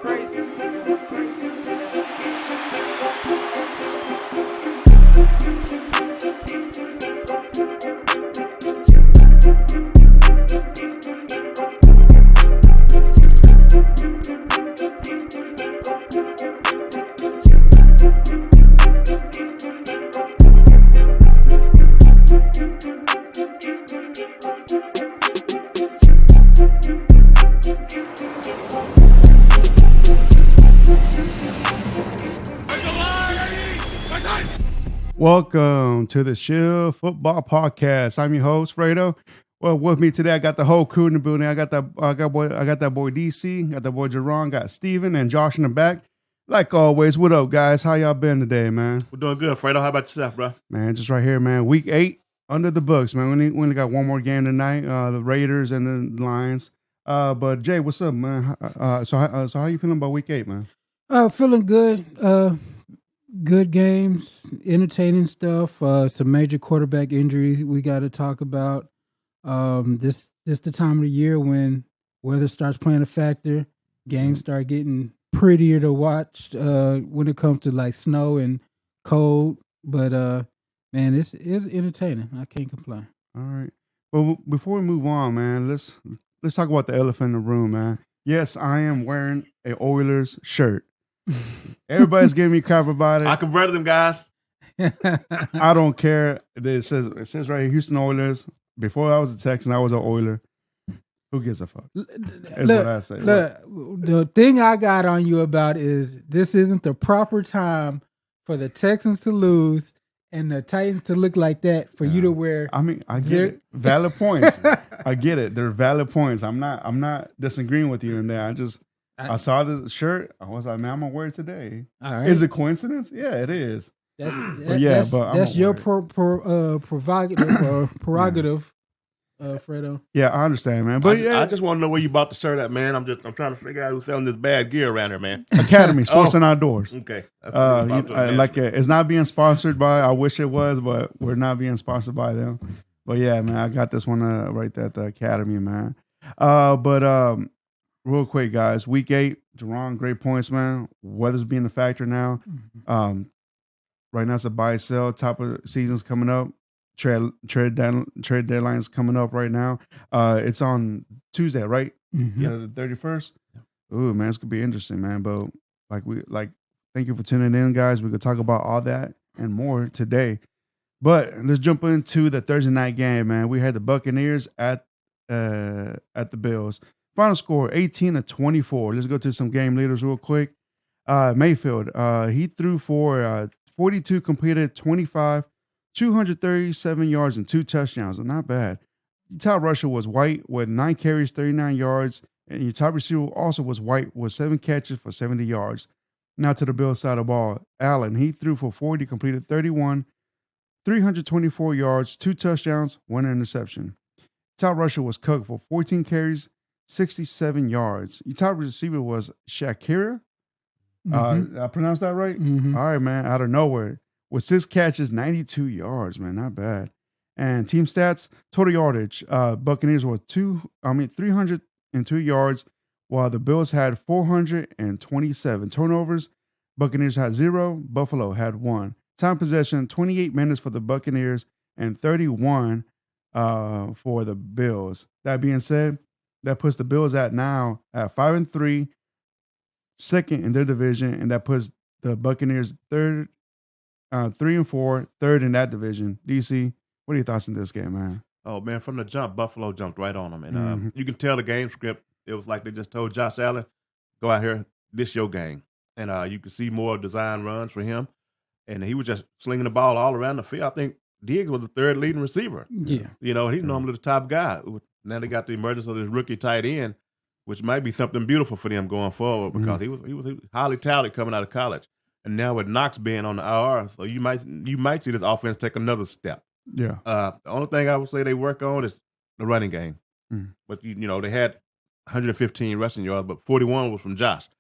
crazy. Welcome to the Shield Football Podcast. I'm your host, Fredo. Well, with me today, I got the whole crew in the building. I got that boy DC, got that boy Jerron, got Steven and Josh in the back. Like always, what up, guys? How y'all been today, man? We're doing good, Fredo. How about yourself, bro? Man, just right here, man. Week 8 under the books, man. We only got one more game tonight. The Raiders and the Lions. But Jay, what's up, man? So how you feeling about Week 8, man? Feeling good. Good games, entertaining stuff. Some major quarterback injuries we got to talk about. This the time of the year when weather starts playing a factor. Games start getting prettier to watch when it comes to like snow and cold. But man, it's entertaining. I can't complain. All right. Well, before we move on, man, let's talk about the elephant in the room, man. Yes, I am wearing a Oilers shirt. Everybody's giving me crap about it. I converted them, guys. I don't care. It says right here, Houston Oilers. Before I was a Texan, I was an Oiler. Who gives a fuck? That's what I say. Look, the thing I got on you about is this isn't the proper time for the Texans to lose and the Titans to look like that for you to wear. I mean, I get it. Valid points. I get it. They're valid points. I'm not disagreeing with you in there. I saw this shirt. I was like, man, I'm gonna wear it today. All right. Is it coincidence? Yeah, it is. That's your prerogative, Fredo. Yeah, I understand, man. But I just want to know where you bought the shirt at, man. I'm trying to figure out who's selling this bad gear around here, man. Academy Sports and Outdoors. Okay. It's not being sponsored by. I wish it was, but we're not being sponsored by them. But yeah, man, I got this one right there at the Academy, man. Real quick, guys. Week 8, Jerron, great points, man. Weather's being a factor now. Right now it's a buy sell. Top of the season's coming up. Trade deadline's coming up right now. It's on Tuesday, right? Mm-hmm. Yeah, the 31st. Ooh, man, it's gonna be interesting, man. But thank you for tuning in, guys. We could talk about all that and more today. But let's jump into the Thursday night game, man. We had the Buccaneers at the Bills. Final score 18-24. Let's go to some game leaders real quick. Mayfield, he threw for 42 completed, 25, 237 yards and 2 touchdowns. Not bad. Your top rusher was White with 9 carries, 39 yards. And your top receiver also was White with 7 catches for 70 yards. Now to the Bills side of the ball. Allen, he threw for 40, completed 31, 324 yards, 2 touchdowns, 1 interception. Top rusher was Cook for 14 carries, 67 yards. Your top receiver was Shakira. I pronounced that right? Mm-hmm. All right, man. Out of nowhere. With 6 catches, 92 yards, man. Not bad. And team stats, total yardage. Buccaneers were 302 yards, while the Bills had 427 turnovers. Buccaneers had 0. Buffalo had 1. Time possession, 28 minutes for the Buccaneers and 31 for the Bills. That being said, that puts the Bills at 5-3, second in their division, and that puts the Buccaneers 3-4, third in that division. DC, what are your thoughts on this game, man? Oh man, from the jump, Buffalo jumped right on them, and you can tell the game script. It was like they just told Josh Allen, "Go out here, this your game," and you could see more design runs for him, and he was just slinging the ball all around the field. I think Diggs was the third leading receiver. Yeah, he's normally the top guy. Now they got the emergence of this rookie tight end, which might be something beautiful for them going forward because he was highly touted coming out of college, and now with Knox being on the IR, so you might see this offense take another step. Yeah. The only thing I would say they work on is the running game, but they had 115 rushing yards, but 41 was from Josh.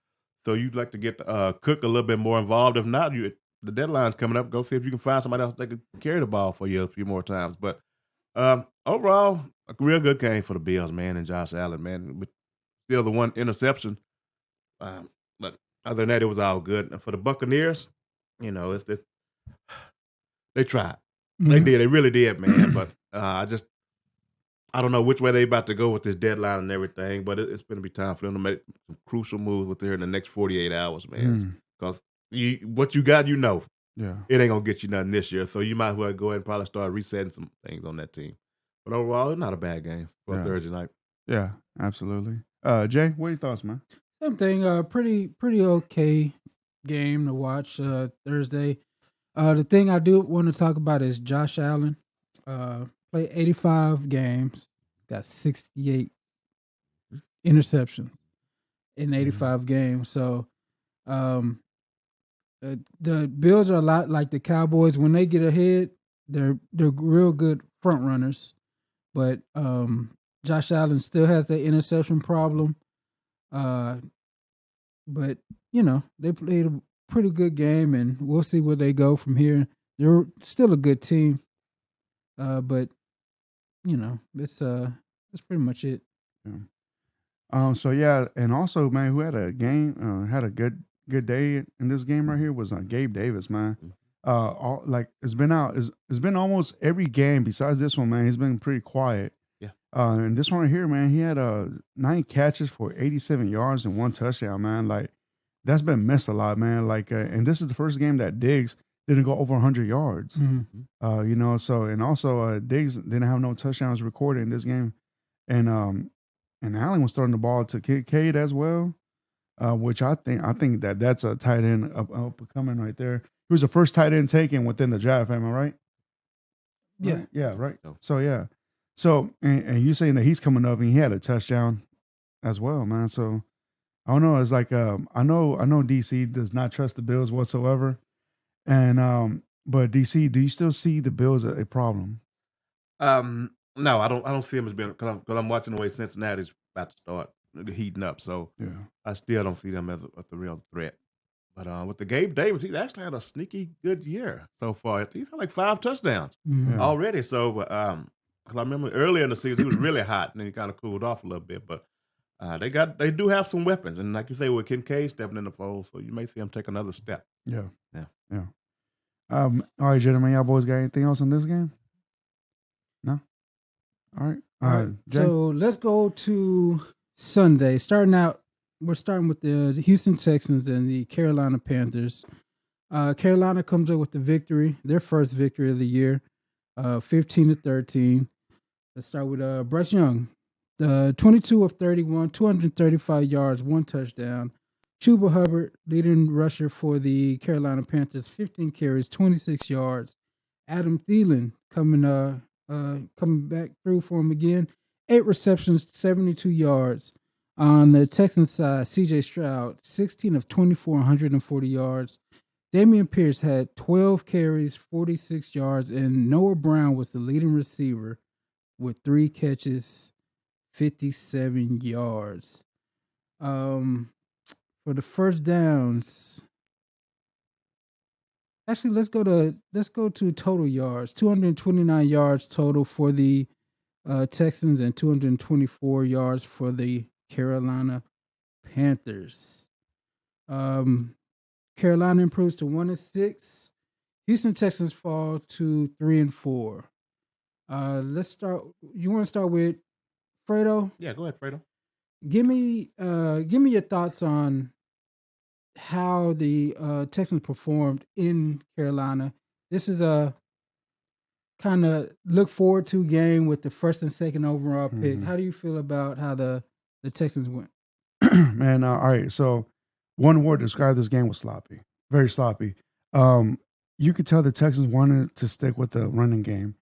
So you'd like to get Cook a little bit more involved. If not, the deadline's coming up. Go see if you can find somebody else that could carry the ball for you a few more times. But overall, a real good game for the Bills, man, and Josh Allen, man. But still the one interception. But other than that, it was all good. And for the Buccaneers, you know, they tried. They Mhm. did. They really did, man. But I don't know which way they about to go with this deadline and everything. But it's going to be time for them to make some crucial moves within the next 48 hours, man. Because what you got, Yeah. it ain't gonna get you nothing this year. So you might as well go ahead and probably start resetting some things on that team. But overall, it's not a bad game for a Yeah. Thursday night. Yeah, absolutely. Jay, what are your thoughts, man? Same thing. Pretty okay game to watch Thursday. The thing I do want to talk about is Josh Allen. Played 85 games, got 68 interceptions in 85 games. So, the Bills are a lot like the Cowboys. When they get ahead, they're real good front runners. But Josh Allen still has that interception problem. But they played a pretty good game, and we'll see where they go from here. They're still a good team, but that's pretty much it. Yeah. So yeah, and also, man, who had a game, had a good day in this game right here was Gabe Davis, man. It's been almost every game besides this one, man. He's been pretty quiet. Yeah. And this one right here, man, he had 9 catches for 87 yards and 1 touchdown, man. Like that's been missed a lot, man. Like, and this is the first game that Diggs didn't go over 100 yards. Mm-hmm. So and also Diggs didn't have no touchdowns recorded in this game, and Allen was throwing the ball to Kincaid as well, which I think that's a tight end up coming right there. He was the first tight end taken within the draft. Am I right? Yeah. Right? Yeah. Right. So yeah. So and you saying that he's coming up and he had a touchdown as well, man. So I don't know. It's like I know DC does not trust the Bills whatsoever, and but DC, do you still see the Bills a problem? No, I don't see him as being because I'm watching the way Cincinnati's about to start heating up. So Yeah. I still don't see them as a real threat. But with the Gabe Davis, he's actually had a sneaky good year so far. He's had like 5 touchdowns Mhm. already. So, 'cause I remember earlier in the season he was really hot, and then he kind of cooled off a little bit. But they do have some weapons, and like you say, with Kincaid stepping in the fold, so you may see him take another step. Yeah. Yeah. Yeah. All right, gentlemen, y'all boys got anything else in this game? No. All right. All right. Jay? So let's go to Sunday. We're starting with the Houston Texans and the Carolina Panthers. Carolina comes up with the victory, their first victory of the year, 15-13. Let's start with Bryce Young. 22 of 31, 235 yards, 1 touchdown. Chuba Hubbard, leading rusher for the Carolina Panthers, 15 carries, 26 yards. Adam Thielen coming back through for him again, 8 receptions, 72 yards. On the Texans side, C.J. Stroud, 16 of 24, 140 yards. Dameon Pierce had 12 carries, 46 yards, and Noah Brown was the leading receiver with 3 catches, 57 yards. For the first downs, actually, let's go to total yards. 229 yards total for the Texans and 224 yards for the Carolina Panthers. Carolina improves to 1-6. Houston Texans fall to 3-4. Let's start. You want to start with Fredo? Yeah, go ahead, Fredo. Give me your thoughts on how the Texans performed in Carolina. This is a kind of look forward to game with the first and second overall pick. Mhm. How do you feel about how the Texans went? Man, all right. So one word to describe this game was sloppy. Very sloppy. You could tell the Texans wanted to stick with the running game.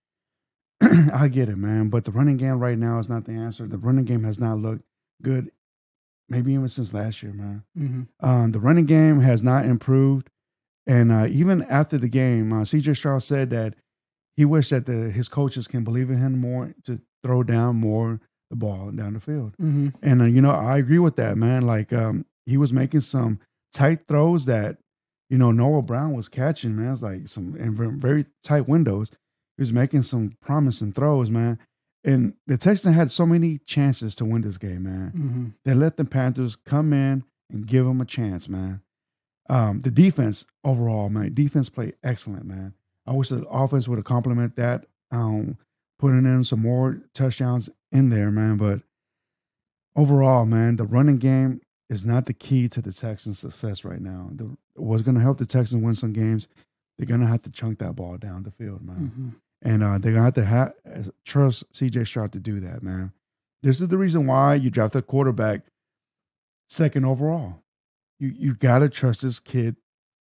I get it, man. But the running game right now is not the answer. The running game has not looked good, maybe even since last year, man. Mm-hmm. The running game has not improved. And even after the game, C.J. Stroud said that he wished that his coaches can believe in him more to throw down more the ball down the field. Mm-hmm. And, I agree with that, man. Like, he was making some tight throws that, Noah Brown was catching, man. It's like some in very tight windows. He was making some promising throws, man. And the Texans had so many chances to win this game, man. Mm-hmm. They let the Panthers come in and give them a chance, man. The defense overall, man, defense played excellent, man. I wish the offense would have complemented that, putting in some more touchdowns in there, man. But overall, man, the running game is not the key to the Texans' success right now. What's going to help the Texans win some games, they're going to have to chunk that ball down the field, man. Mm-hmm. And they're going to have to trust C.J. Stroud to do that, man. This is the reason why you draft a quarterback second overall. You got to trust this kid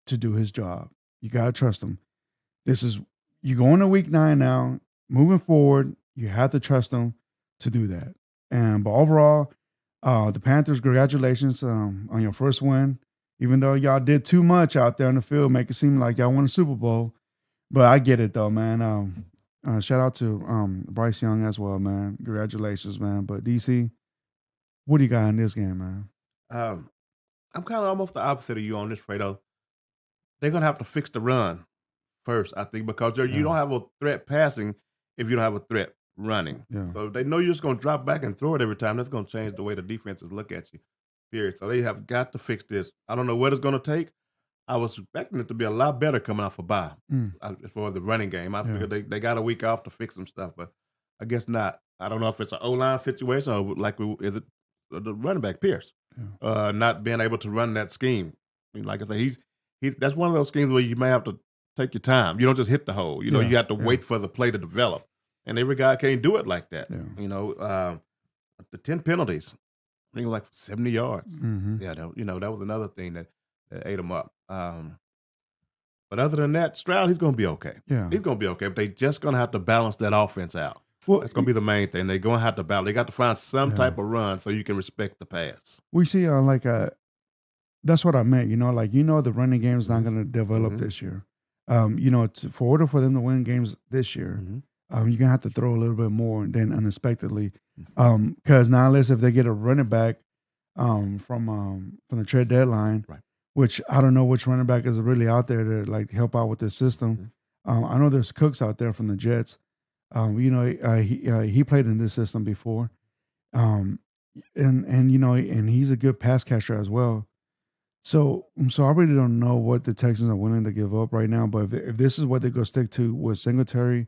to do his job. You got to trust him. You go into week 9 now. Moving forward, you have to trust him to do that. But overall, the Panthers, congratulations on your first win. Even though y'all did too much out there on the field, make it seem like y'all won a Super Bowl. But I get it though, man. Shout out to Bryce Young as well, man. Congratulations, man. But DC, what do you got in this game, man? I'm kind of almost the opposite of you on this, Fredo. They're gonna have to fix the run first, I think, because you don't have a threat passing if you don't have a threat running. Yeah. So they know you're just gonna drop back and throw it every time. That's gonna change the way the defenses look at you. Period. So they have got to fix this. I don't know what it's gonna take. I was expecting it to be a lot better coming off a bye as far as the running game. I figured they got a week off to fix some stuff, but I guess not. I don't know if it's an O-line situation or is it the running back Pierce not being able to run that scheme. I mean, like I say, that's one of those schemes where you may have to take your time. You don't just hit the hole. You have to wait for the play to develop, and every guy can't do it like that. Yeah. The 10 penalties, I think it was like 70 yards. Mm-hmm. Yeah, that was another thing that ate him up. But other than that, Stroud, he's going to be okay. Yeah. He's going to be okay, but they just going to have to balance that offense out. Well, that's going to be the main thing. They're going to have to balance. They got to find some type of run so you can respect the pass. We see that's what I meant. The running game is not going to develop this year. For order for them to win games this year, you're going to have to throw a little bit more than unexpectedly. Because now, unless if they get a running back from the trade deadline, right. Which I don't know which running back is really out there to like help out with this system. I know there's Cooks out there from the Jets. He played in this system before, and he's a good pass catcher as well. So I really don't know what the Texans are willing to give up right now. But if this is what they're gonna stick to with Singletary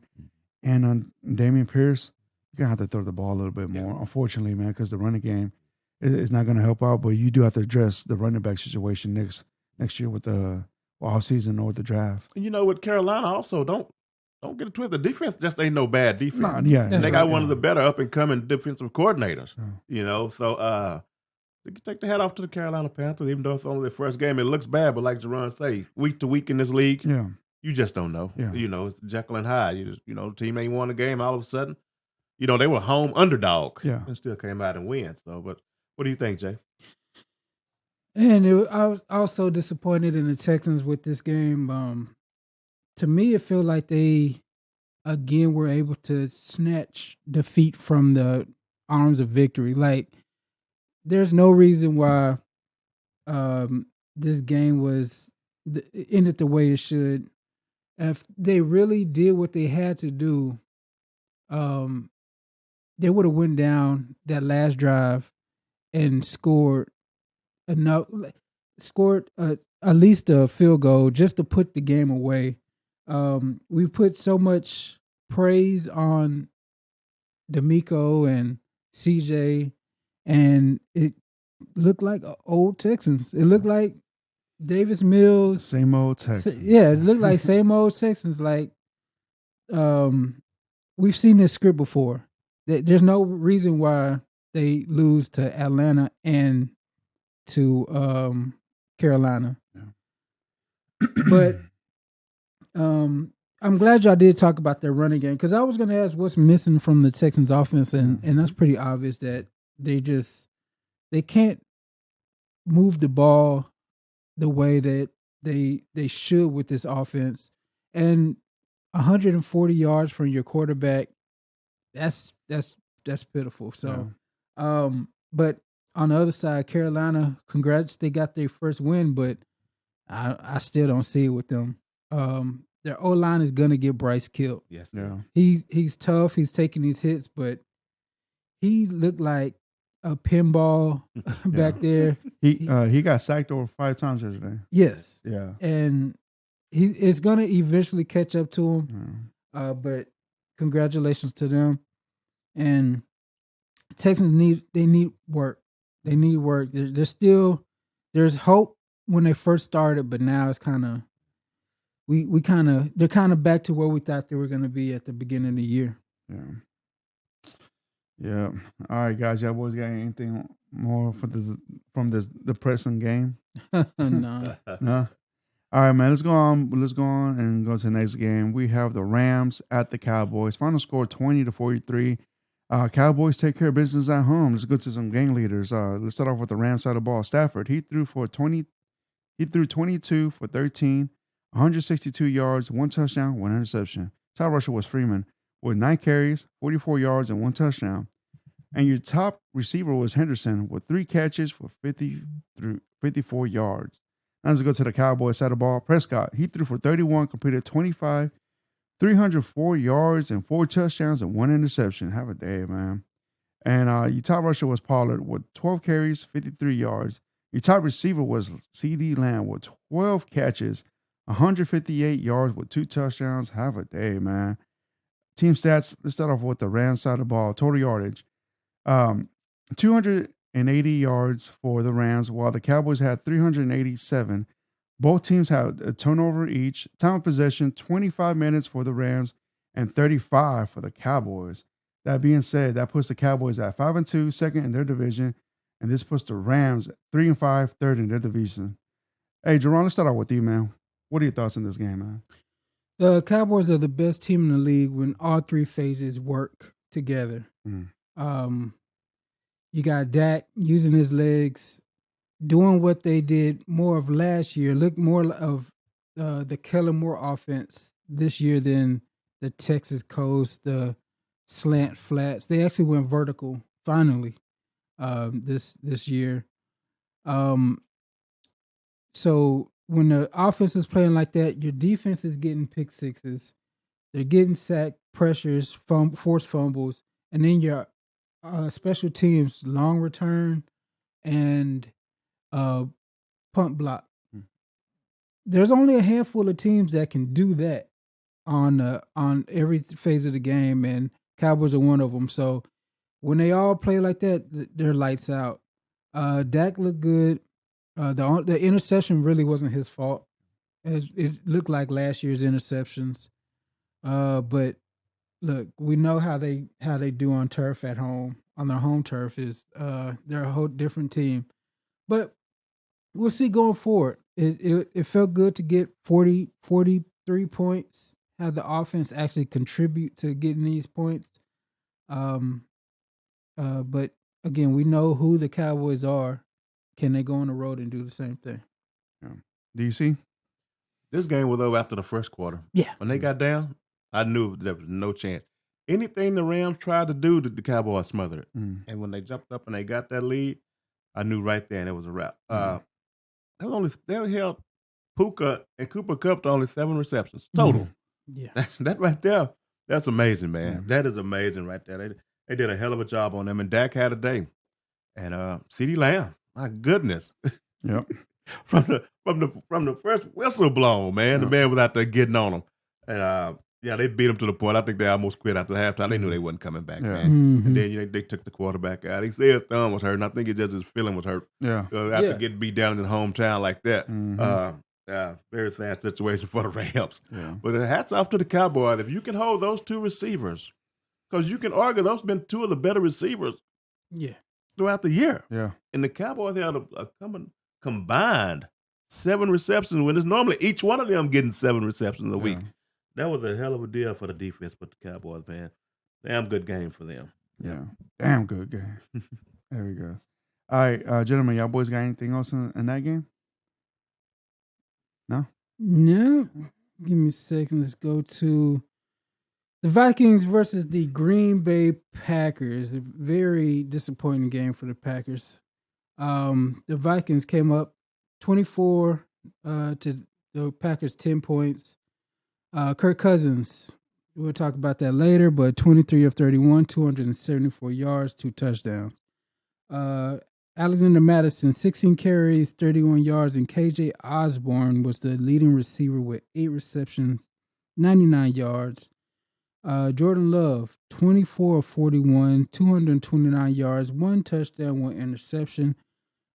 and on Dameon Pierce, you're gonna have to throw the ball a little bit more. Unfortunately, man, because the running game is not gonna help out. But you do have to address the running back situation next year with the offseason or the draft. And with Carolina also don't get it twisted. The defense just ain't no bad defense. They got one of the better up and coming defensive coordinators. So you can take the hat off to the Carolina Panthers, even though it's only their first game. It looks bad, but like Jerron say, week to week in this league, you just don't know. Yeah. It's Jekyll and Hyde. The team ain't won a game all of a sudden. They were home underdog and still came out and win. So, but what do you think, Jay? And I was also disappointed in the Texans with this game. To me, it felt like they, again, were able to snatch defeat from the arms of victory. Like, there's no reason why this game ended the way it should. If they really did what they had to do, they would have went down that last drive and scored at least a field goal just to put the game away. We put so much praise on D'Amico and CJ, and it looked like old Texans. It looked like Davis Mills. Same old Texans. It looked like same old Texans. Like, we've seen this script before. There's no reason why they lose to Atlanta and to Carolina. Yeah. But I'm glad y'all did talk about their running game, because I was going to ask what's missing from the Texans offense, and that's pretty obvious that they can't move the ball the way that they should with this offense. And 140 yards from your quarterback, that's pitiful. So, but on the other side, Carolina, congrats, they got their first win, but I still don't see it with them. Their O-line is gonna get Bryce killed. Yes. Yeah. He's tough. He's taking these hits, but he looked like a pinball back there. He got sacked over 5 times yesterday. Yes. Yeah. And it's going to eventually catch up to him. But congratulations to them. And Texans need work. They need work. There's hope when they first started, but now it's kind of they're kind of back to where we thought they were going to be at the beginning of the year. Yeah. Yeah. All right, guys. Y'all boys got anything more from this depressing game? No. No. All right, man. Let's go on. Let's go on and go to the next game. We have the Rams at the Cowboys. Final score 20-43. Cowboys take care of business at home. Let's go to some gang leaders. Let's start off with the Rams side of the ball. Stafford, he threw 22 for 13, 162 yards, 1 touchdown, 1 interception. Top rusher was Freeman with 9 carries, 44 yards, and 1 touchdown. And your top receiver was Henderson with 3 catches for 54 yards. Now let's go to the Cowboys side of the ball. Prescott, he threw for 31, completed 25, 304 yards, and 4 touchdowns and 1 interception. Have a day, man. And your top rusher was Pollard with 12 carries, 53 yards. Your top receiver was C.D. Lamb with 12 catches, 158 yards with 2 touchdowns. Have a day, man. Team stats, let's start off with the Rams side of the ball. Total yardage, 280 yards for the Rams, while the Cowboys had 387. Both teams had a turnover each. Time of possession, 25 minutes for the Rams and 35 for the Cowboys. That being said, that puts the Cowboys at 5-2, second in their division, and this puts the Rams at 3-5, third in their division. Hey, Jerron, let's start out with you, man. What are your thoughts on this game, man? The Cowboys are the best team in the league when all 3 phases work together. You got Dak using his legs, doing what they did more of last year. Look more of the Kellen Moore offense this year than the Texas Coast, the slant flats. They actually went vertical finally this year. So when the offense is playing like that, your defense is getting pick sixes. They're getting sack pressures, forced fumbles, and then your special teams long return and punt block. There's only a handful of teams that can do that on every phase of the game, and Cowboys are one of them. So when they all play like that, they're lights out. Dak looked good. The interception really wasn't his fault. It looked like last year's interceptions. But look, we know how they do on turf at home. On their home turf is they're a whole different team. But we'll see going forward. It felt good to get 43 points. Have the offense actually contribute to getting these points. But again, we know who the Cowboys are. Can they go on the road and do the same thing? Yeah. DC? This game was over after the first quarter. Yeah. When they got down, I knew there was no chance. Anything the Rams tried to do, the Cowboys smothered it. And when they jumped up and they got that lead, I knew right there and it was a wrap. They held Puka and Cooper Kupp to only 7 receptions total. Yeah. That right there, that's amazing, man. That is amazing right there. They did a hell of a job on them, and Dak had a day. And C.D. Lamb, my goodness. Yep. from the first whistle blown, man, the man was out there getting on them. And they beat him to the point. I think they almost quit after halftime. They knew they wasn't coming back, man. And then they took the quarterback out. He said his thumb was hurt, and I think his feeling was hurt. Yeah. After getting beat down in the hometown like that. Very sad situation for the Rams. Yeah. But hats off to the Cowboys. If you can hold those 2 receivers, because you can argue those have been 2 of the better receivers throughout the year. Yeah. And the Cowboys had a combined 7 receptions when it's normally each one of them getting 7 receptions a week. That was a hell of a deal for the defense, but the Cowboys, man, damn good game for them. Yeah. Damn good game. There we go. All right, gentlemen, y'all boys got anything else in that game? No? No. Give me a second. Let's go to the Vikings versus the Green Bay Packers. A very disappointing game for the Packers. The Vikings came up 24 to the Packers 10 points. Kirk Cousins, we'll talk about that later, but 23 of 31, 274 yards, 2 touchdowns. Alexander Madison, 16 carries, 31 yards, and KJ Osborne was the leading receiver with 8 receptions, 99 yards. Jordan Love, 24 of 41, 229 yards, 1 touchdown, 1 interception.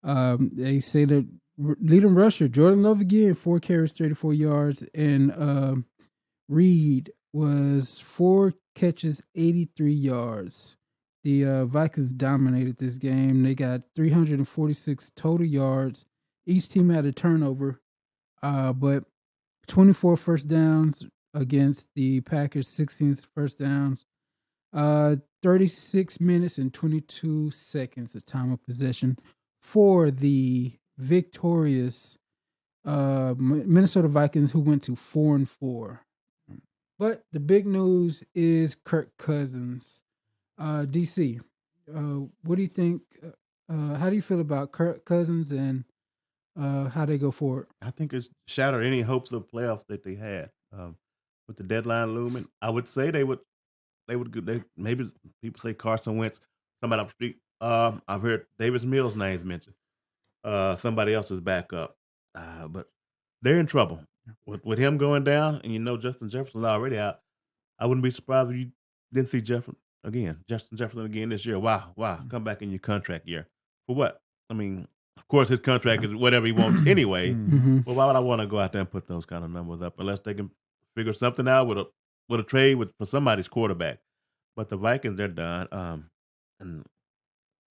They say that leading rusher, Jordan Love again, 4 carries, 34 yards, and Reed was 4 catches, 83 yards. The Vikings dominated this game. They got 346 total yards. Each team had a turnover, but 24 first downs against the Packers, 16 first downs. 36 minutes and 22 seconds the time of possession for the victorious Minnesota Vikings, who went to 4-4. But the big news is Kirk Cousins. DC, what do you think? How do you feel about Kirk Cousins and how they go forward? I think it's shattered any hopes of playoffs that they had. With the deadline looming, I would say they would maybe people say Carson Wentz, somebody off the street. I've heard Davis Mills' names mentioned. Somebody else's backup. But they're in trouble. With him going down, and Justin Jefferson's already out, I wouldn't be surprised if you didn't see Justin Jefferson again this year. Wow, come back in your contract year. For what? I mean, of course his contract is whatever he wants anyway. But why would I want to go out there and put those kind of numbers up unless they can figure something out with a trade for somebody's quarterback? But the Vikings, they're done. And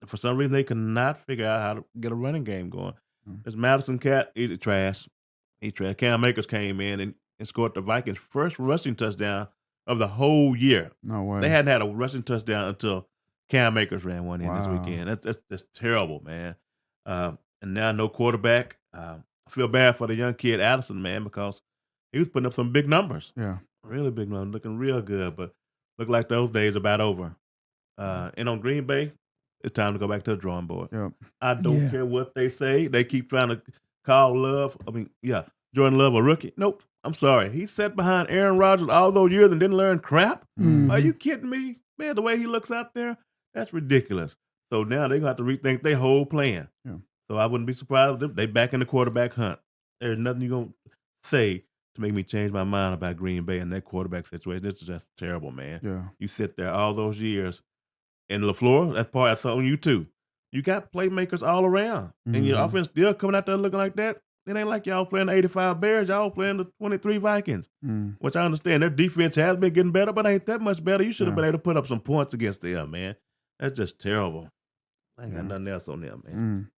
for some reason they cannot figure out how to get a running game going. This Madison cat, he's trash. Cam Akers came in and scored the Vikings' first rushing touchdown of the whole year. No way. They hadn't had a rushing touchdown until Cam Akers ran one in this weekend. That's terrible, man. And now no quarterback. I feel bad for the young kid Addison, man, because he was putting up some big numbers. Yeah. Really big numbers, looking real good, but look like those days are about over. And on Green Bay, it's time to go back to the drawing board. Yep. I don't care what they say. They keep trying to call Jordan Love a rookie. Nope. I'm sorry. He sat behind Aaron Rodgers all those years and didn't learn crap. Are you kidding me? Man, the way he looks out there, that's ridiculous. So now they're going to have to rethink their whole plan. Yeah. So I wouldn't be surprised if they back in the quarterback hunt. There's nothing you're going to say to make me change my mind about Green Bay and that quarterback situation. This is just terrible, man. Yeah. You sit there all those years. And LaFleur, that's on you too. You got playmakers all around. And your offense still coming out there looking like that. It ain't like y'all playing the 85 Bears. Y'all playing the 23 Vikings, which I understand. Their defense has been getting better, but ain't that much better. You should have been able to put up some points against them, man. That's just terrible. I ain't got nothing else on them, man.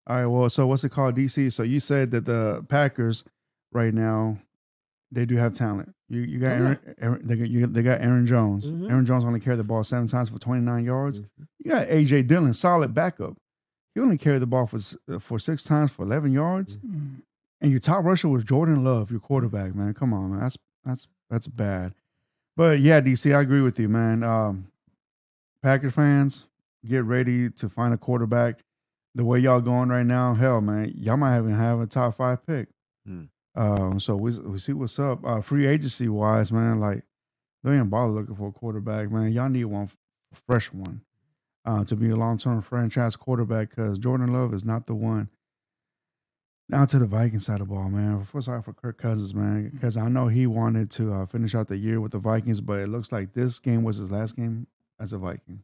All right, well, so what's it called, DC? So you said that the Packers right now, they do have talent. You got they got Aaron Jones. Aaron Jones only carried the ball 7 times for 29 yards. You got A.J. Dillon, solid backup. He only carried the ball for 6 times for 11 yards. And your top rusher was Jordan Love, your quarterback, man. Come on, man. That's bad. But yeah, DC, I agree with you, man. Packers fans, get ready to find a quarterback. The way y'all going right now, hell, man, y'all might even have a top 5 pick. So we see what's up. Free agency wise, man, like they ain't bother looking for a quarterback, man. Y'all need one fresh one to be a long-term franchise quarterback because Jordan Love is not the one. Now to the Vikings side of the ball, man. I feel sorry for Kirk Cousins, man, because I know he wanted to finish out the year with the Vikings, but it looks like this game was his last game as a Viking.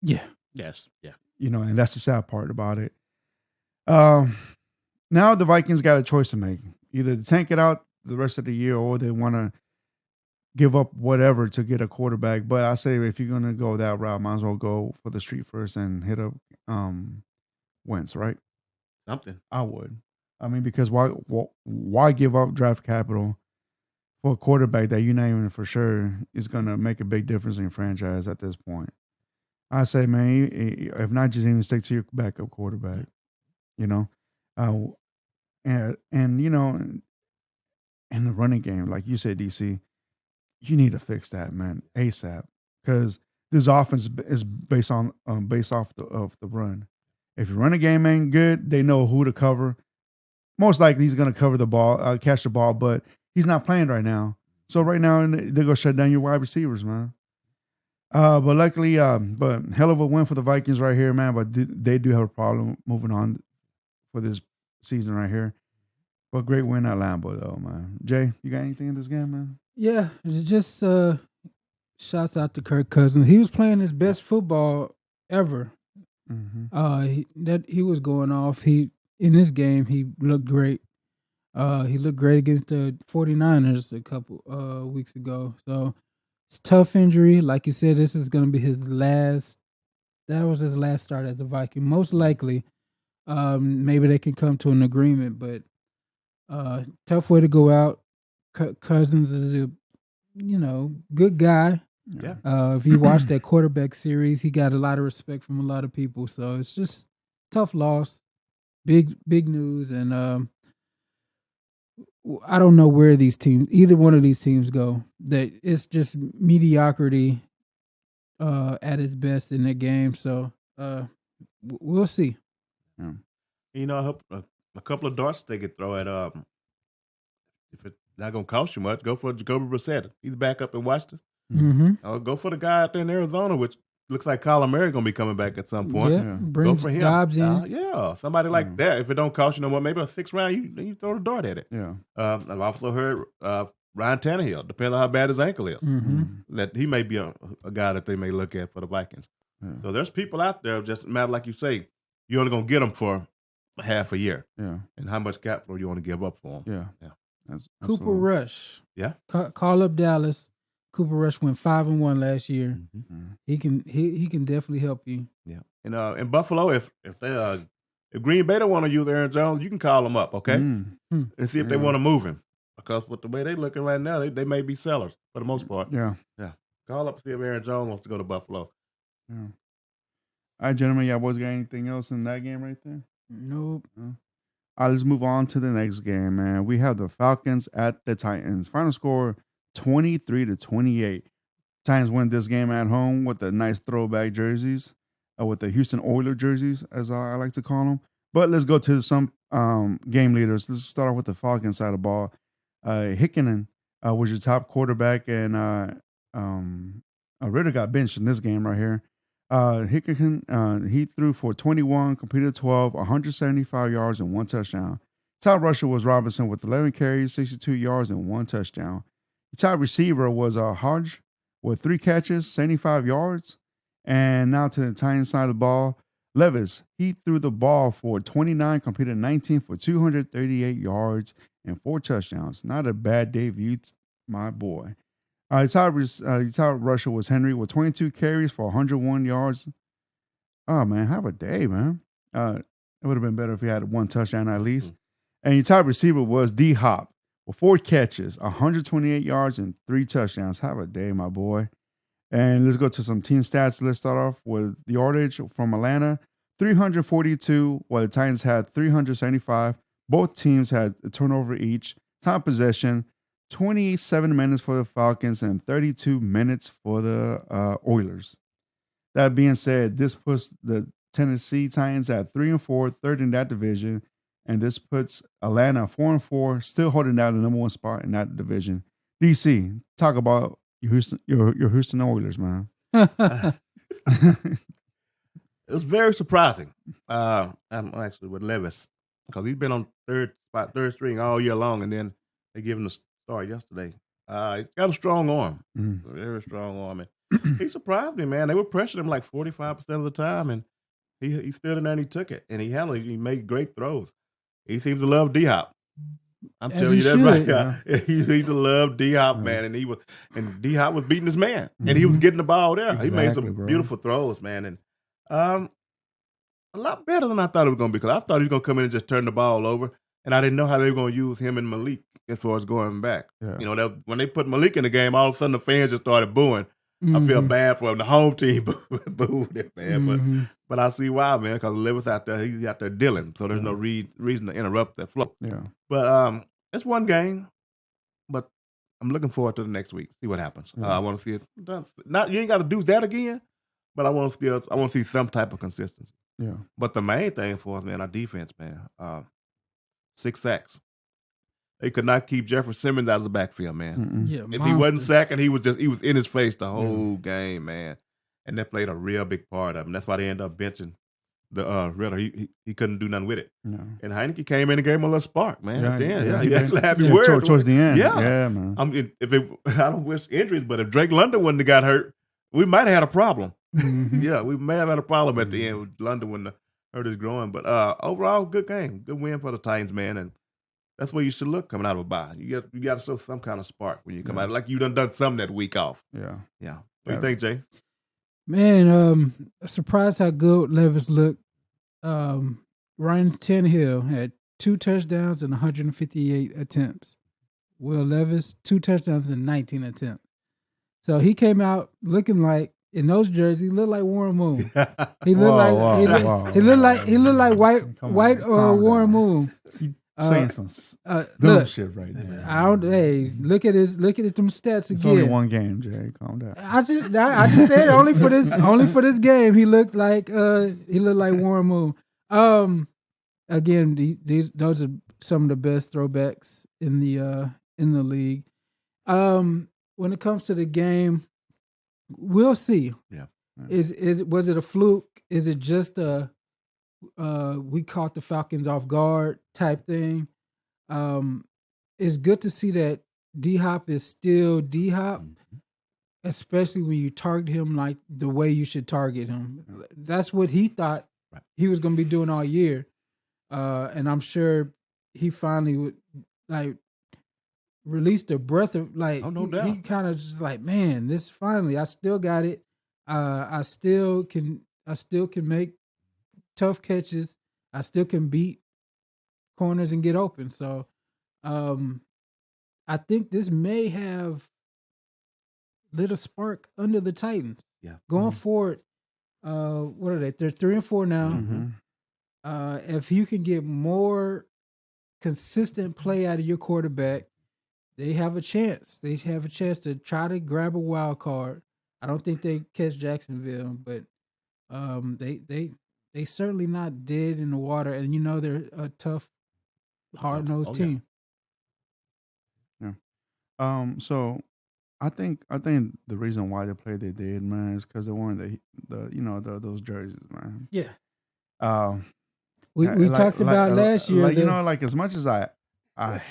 Yeah. Yes. Yeah. And that's the sad part about it. Now the Vikings got a choice to make. Either to tank it out the rest of the year or they want to give up whatever to get a quarterback. But I say if you're going to go that route, might as well go for the street first and hit up Wentz, right? Something. I would. I mean, because why give up draft capital for a quarterback that you're not even for sure is going to make a big difference in your franchise at this point? I say, man, if not, just even stick to your backup quarterback, And in the running game, like you said, DC, you need to fix that, man, ASAP. Because this offense is based off of the run. If your running game ain't good, they know who to cover. Most likely, he's going to cover the ball, catch the ball, but he's not playing right now. So right now, they're going to shut down your wide receivers, man. But luckily, but hell of a win for the Vikings right here, man. But they do have a problem moving on for this season right here. But great win at Lambeau, though, man. Jay, you got anything in this game, man? Yeah, just shouts out to Kirk Cousins. He was playing his best football ever. He was going off. He in this game he looked great. He looked great against the 49ers a couple weeks ago. So it's a tough injury. Like you said, this is gonna be his last. That was his last start as a Viking. Most likely. Maybe they can come to an agreement, but tough way to go out. Cousins is a good guy. Yeah. If you watch that quarterback series, he got a lot of respect from a lot of people. So it's just tough loss, big news, and I don't know where either one of these teams go. That it's just mediocrity at its best in that game. So we'll see. Yeah. I hope a couple of darts they could throw at if it's not gonna cost you much, go for Jacoby Brissett. He's back up in Washington. Mm-hmm. Go for the guy out there in Arizona, which looks like Kyler Murray gonna be coming back at some point. Yeah, Yeah. bring Go for him. Dobbs in. Yeah, somebody like that. If it don't cost you no more, maybe a 6th round, you throw the dart at it. Yeah. I've also heard Ryan Tannehill, depending on how bad his ankle is, that he may be a guy that they may look at for the Vikings. Yeah. So there's people out there, just matter like you say, you're only gonna get them for half a year. Yeah. And how much capital you want to give up for them. Yeah. Cooper Absolutely. Rush. Yeah. Call up Dallas. Cooper Rush went 5-1 last year. Mm-hmm. He can definitely help you. Yeah. And in Buffalo, if Green Bay don't want to use Aaron Jones, you can call them up, okay? And see if they want to move him. Because with the way they're looking right now, they may be sellers for the most part. Yeah. Call up and see if Aaron Jones wants to go to Buffalo. Yeah. All right, gentlemen, y'all boys got anything else in that game right there? Nope. All right, let's move on to the next game, man. We have the Falcons at the Titans. Final score 23-28. Titans win this game at home with the nice throwback jerseys, with the Houston Oilers jerseys, as I like to call them. But let's go to some game leaders. Let's start off with the Falcons side of the ball. Hickinen was your top quarterback, and Ritter got benched in this game right here. Hickinen, he threw for 21, completed 12, 175 yards, and 1 touchdown. Top rusher was Robinson with 11 carries, 62 yards, and 1 touchdown. The top receiver was Hodge with 3 catches, 75 yards. And now to the Titans side of the ball, Levis, he threw the ball for 29, completed 19 for 238 yards and 4 touchdowns. Not a bad debut, my boy. The top rusher was Henry with 22 carries for 101 yards. Oh, man, have a day, man. It would have been better if he had 1 touchdown at least. And your top receiver was D-Hop with 4 catches, 128 yards, and 3 touchdowns. Have a day, my boy. And let's go to some team stats. Let's start off with the yardage from Atlanta, 342, while the Titans had 375. Both teams had a turnover each. Time possession, 27 minutes for the Falcons and 32 minutes for the Oilers. That being said, this puts the Tennessee Titans at 3-4, third in that division, and this puts Atlanta 4-4, still holding down the number 1 spot in that division. DC, talk about your Houston Oilers, man. It was very surprising. I'm actually with Levis because he's been on third string all year long, and then they gave him the start yesterday. He's got a strong arm, a very strong arm. And he surprised me, man. They were pressuring him like 45% of the time, and he stood in there and he took it, and he handled it. He made great throws. He seems to love D-Hop. I'm As telling you he that right should. now. He needs to love D-Hop, man, and D-Hop was beating his man, and he was getting the ball there. He made Exactly, some bro. beautiful throws, man, and a lot better than I thought it was going to be, because I thought he was going to come in and just turn the ball over, and I didn't know how they were going to use him and Malik as far as going back. Yeah. When they put Malik in the game, all of a sudden the fans just started booing. I feel bad for him. The home team booed it, man. But I see why, man, because Levis out there, he's out there dealing, so there's no reason to interrupt that flow. Yeah. But it's one game, but I'm looking forward to the next week. See what happens. I want to see it. You ain't got to do that again, but I want to see some type of consistency. Yeah. But the main thing for us, man, our defense, man, 6 sacks. They could not keep Jeffrey Simmons out of the backfield, man. Yeah, If he wasn't monster. sacking, he was in his face the whole game, man. And that played a real big part of him. That's why they ended up benching the Ritter. He couldn't do nothing with it. No. And Heineke came in and gave him a little spark, man. At the end, he he actually had me yeah, worried towards the end. Yeah, man. I don't wish injuries, but if Drake London wouldn't have got hurt, we might have had a problem. Mhm. Yeah, we may have had a problem at the end with London when the hurt is growing. But overall, good game, good win for the Titans, man. And that's where you should look coming out of a bye. You got to show some kind of spark when you come out, like you done something that week off. Yeah. Yeah. What do you think, Jay? Man, surprised how good Levis looked. Ryan Tannehill had 2 touchdowns and 158 attempts. Will Levis, 2 touchdowns and 19 attempts. So he came out looking like, in those jerseys, he looked like Warren Moon. He looked he looked like white Warren Moon. Saying some look, shit right now. I don't. Hey, look at them stats again. It's only one game, Jay. Calm down. I just said only for this game he looked like Warren Moon. Again, those are some of the best throwbacks in the league. When it comes to the game, we'll see. Yeah. Was it a fluke? Is it just we caught the Falcons off guard type thing? It's good to see that D-Hop is still D-Hop, especially when you target him like the way you should target him. That's what he thought he was going to be doing all year. And I'm sure he finally would released a breath of no doubt. He kind of just like, man, this finally, I still got it. I still can make tough catches. I still can beat corners and get open. So I think this may have lit a spark under the Titans. Yeah. Going forward, what are they? They're 3-4 now. If you can get more consistent play out of your quarterback, they have a chance. They have a chance to try to grab a wild card. I don't think they catch Jacksonville, but they certainly not dead in the water. And they're a tough, hard-nosed team. Yeah. So I think the reason why they played they did, man, is because they weren't those jerseys, man. Yeah. We talked about last year. As much as I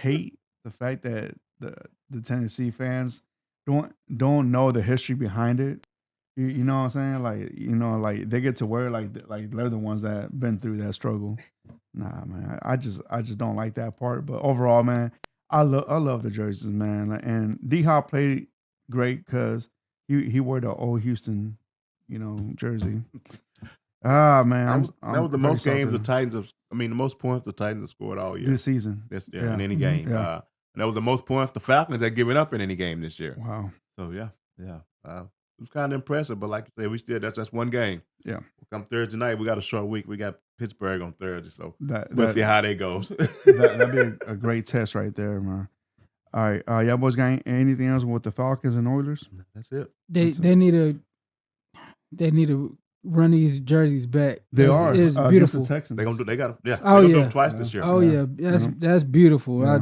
hate the fact that the Tennessee fans don't know the history behind it. You know what I'm saying? Like they get to wear like they're the ones that been through that struggle. Nah, man, I just don't like that part. But overall, man, I love the jerseys, man. And D-Hop played great because he wore the old Houston, jersey. Man, that was the most games the Titans have. The most points the Titans have scored all year this season. In any game. Yeah. And that was the most points the Falcons had given up in any game this year. Wow. So yeah. It was kind of impressive, but like you said, that's one game. Yeah. Come Thursday night, we got a short week. We got Pittsburgh on Thursday, so we'll see how that goes. That'd be a great test right there, man. All right, y'all boys got anything else with the Falcons and Oilers? That's it. They need to run these jerseys back. It's beautiful. The Texans. They got do them twice this year. Oh yeah, that's beautiful. Yeah.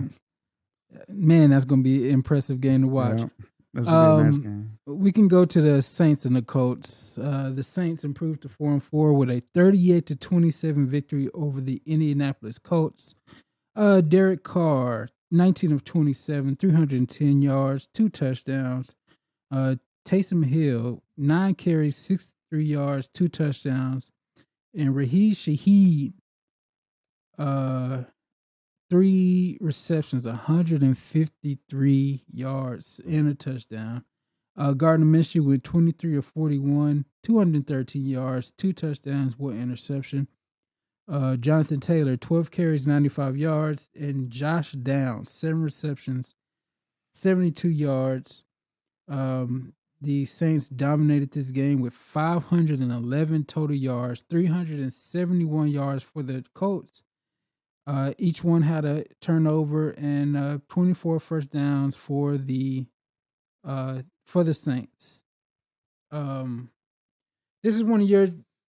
That's gonna be an impressive game to watch. Yeah. That's gonna be a nice game. We can go to the Saints and the Colts. The Saints improved to 4-4 with a 38-27 victory over the Indianapolis Colts. Derek Carr, 19 of 27, 310 yards, 2 touchdowns. Taysom Hill, 9 carries, 63 yards, 2 touchdowns. And Raheem Shaheed, 3 receptions, 153 yards, and a touchdown. Gardner Minshew with 23 of 41, 213 yards, 2 touchdowns, 1 interception. Jonathan Taylor, 12 carries, 95 yards. And Josh Downs, 7 receptions, 72 yards. The Saints dominated this game with 511 total yards, 371 yards for the Colts. Each one had a turnover and 24 first downs for the Saints. This is one of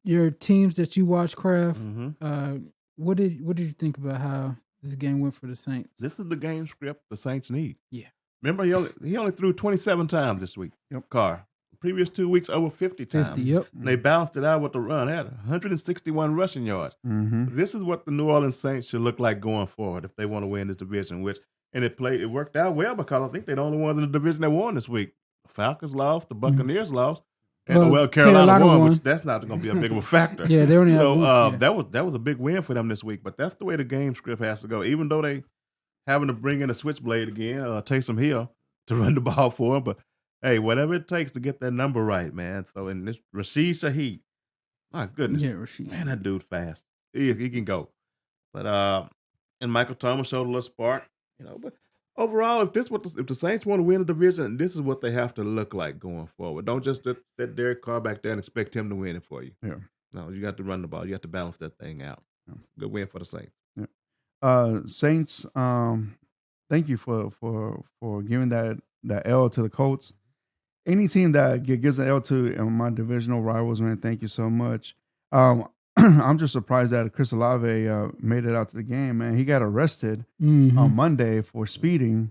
your teams that you watch, Kraft. Mm-hmm. What did you think about how This game went for the Saints. This is the game script the Saints need. Yeah. Remember, he only threw 27 times this week. Yep. Carr. Previous 2 weeks, over 50 times. 50, yep. And they balanced it out with the run. They had 161 rushing yards. Mm-hmm. This is what the New Orleans Saints should look like going forward if they want to win this division. It worked out well because I think they're the only ones in the division that won this week. The Falcons lost, the Buccaneers lost, and Carolina won, which that's not going to be a big of a factor. Yeah, they only have one. That was a big win for them this week. But that's the way the game script has to go. Even though they having to bring in a switchblade again, Taysom Hill to run the ball for him, but hey, whatever it takes to get that number right, man. So in this Rashid Shaheed, my goodness, Yeah, Rashid. man, that dude fast. He can go. But and Michael Thomas showed a little spark, But overall, if the Saints want to win the division, this is what they have to look like going forward. Don't just set Derek Carr back there and expect him to win it for you. Yeah. No, you got to run the ball. You have to balance that thing out. Yeah. Good win for the Saints. Yeah. Saints. Thank you for giving that L to the Colts. Any team that gives an L to my divisional rivals, man, thank you so much. I'm just surprised that Chris Olave made it out to the game, man. He got arrested on Monday for speeding,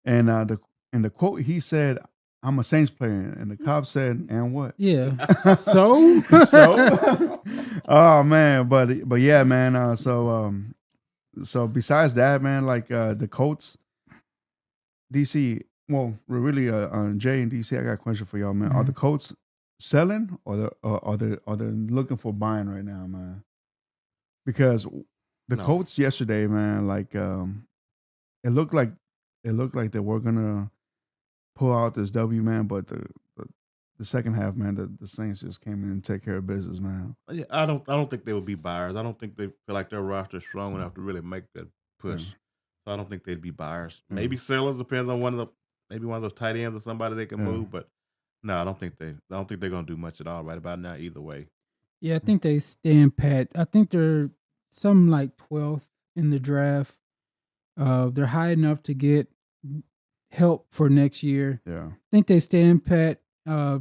and the quote he said, "I'm a Saints player," and the cop said, "And what?" Yeah. So. Oh man, but yeah, man. So besides that, man, like the Colts, DC. Well, really, Jay and DC, I got a question for y'all, man. Are the Colts selling or are they looking for buying right now, man? Because the Colts yesterday, man, like it looked like they were gonna pull out this W, man, but the second half, man, the Saints just came in and take care of business, man. Yeah, I don't think they would be buyers. I don't think they feel like their roster is strong enough to really make that push. So I don't think they'd be buyers. Maybe sellers, depends on one of those tight ends or somebody they can move, but no, I don't think they're gonna do much at all right about now either way. Yeah, I think they stand pat. I think they're something like 12th in the draft. They're high enough to get help for next year. Yeah. I think they stand pat.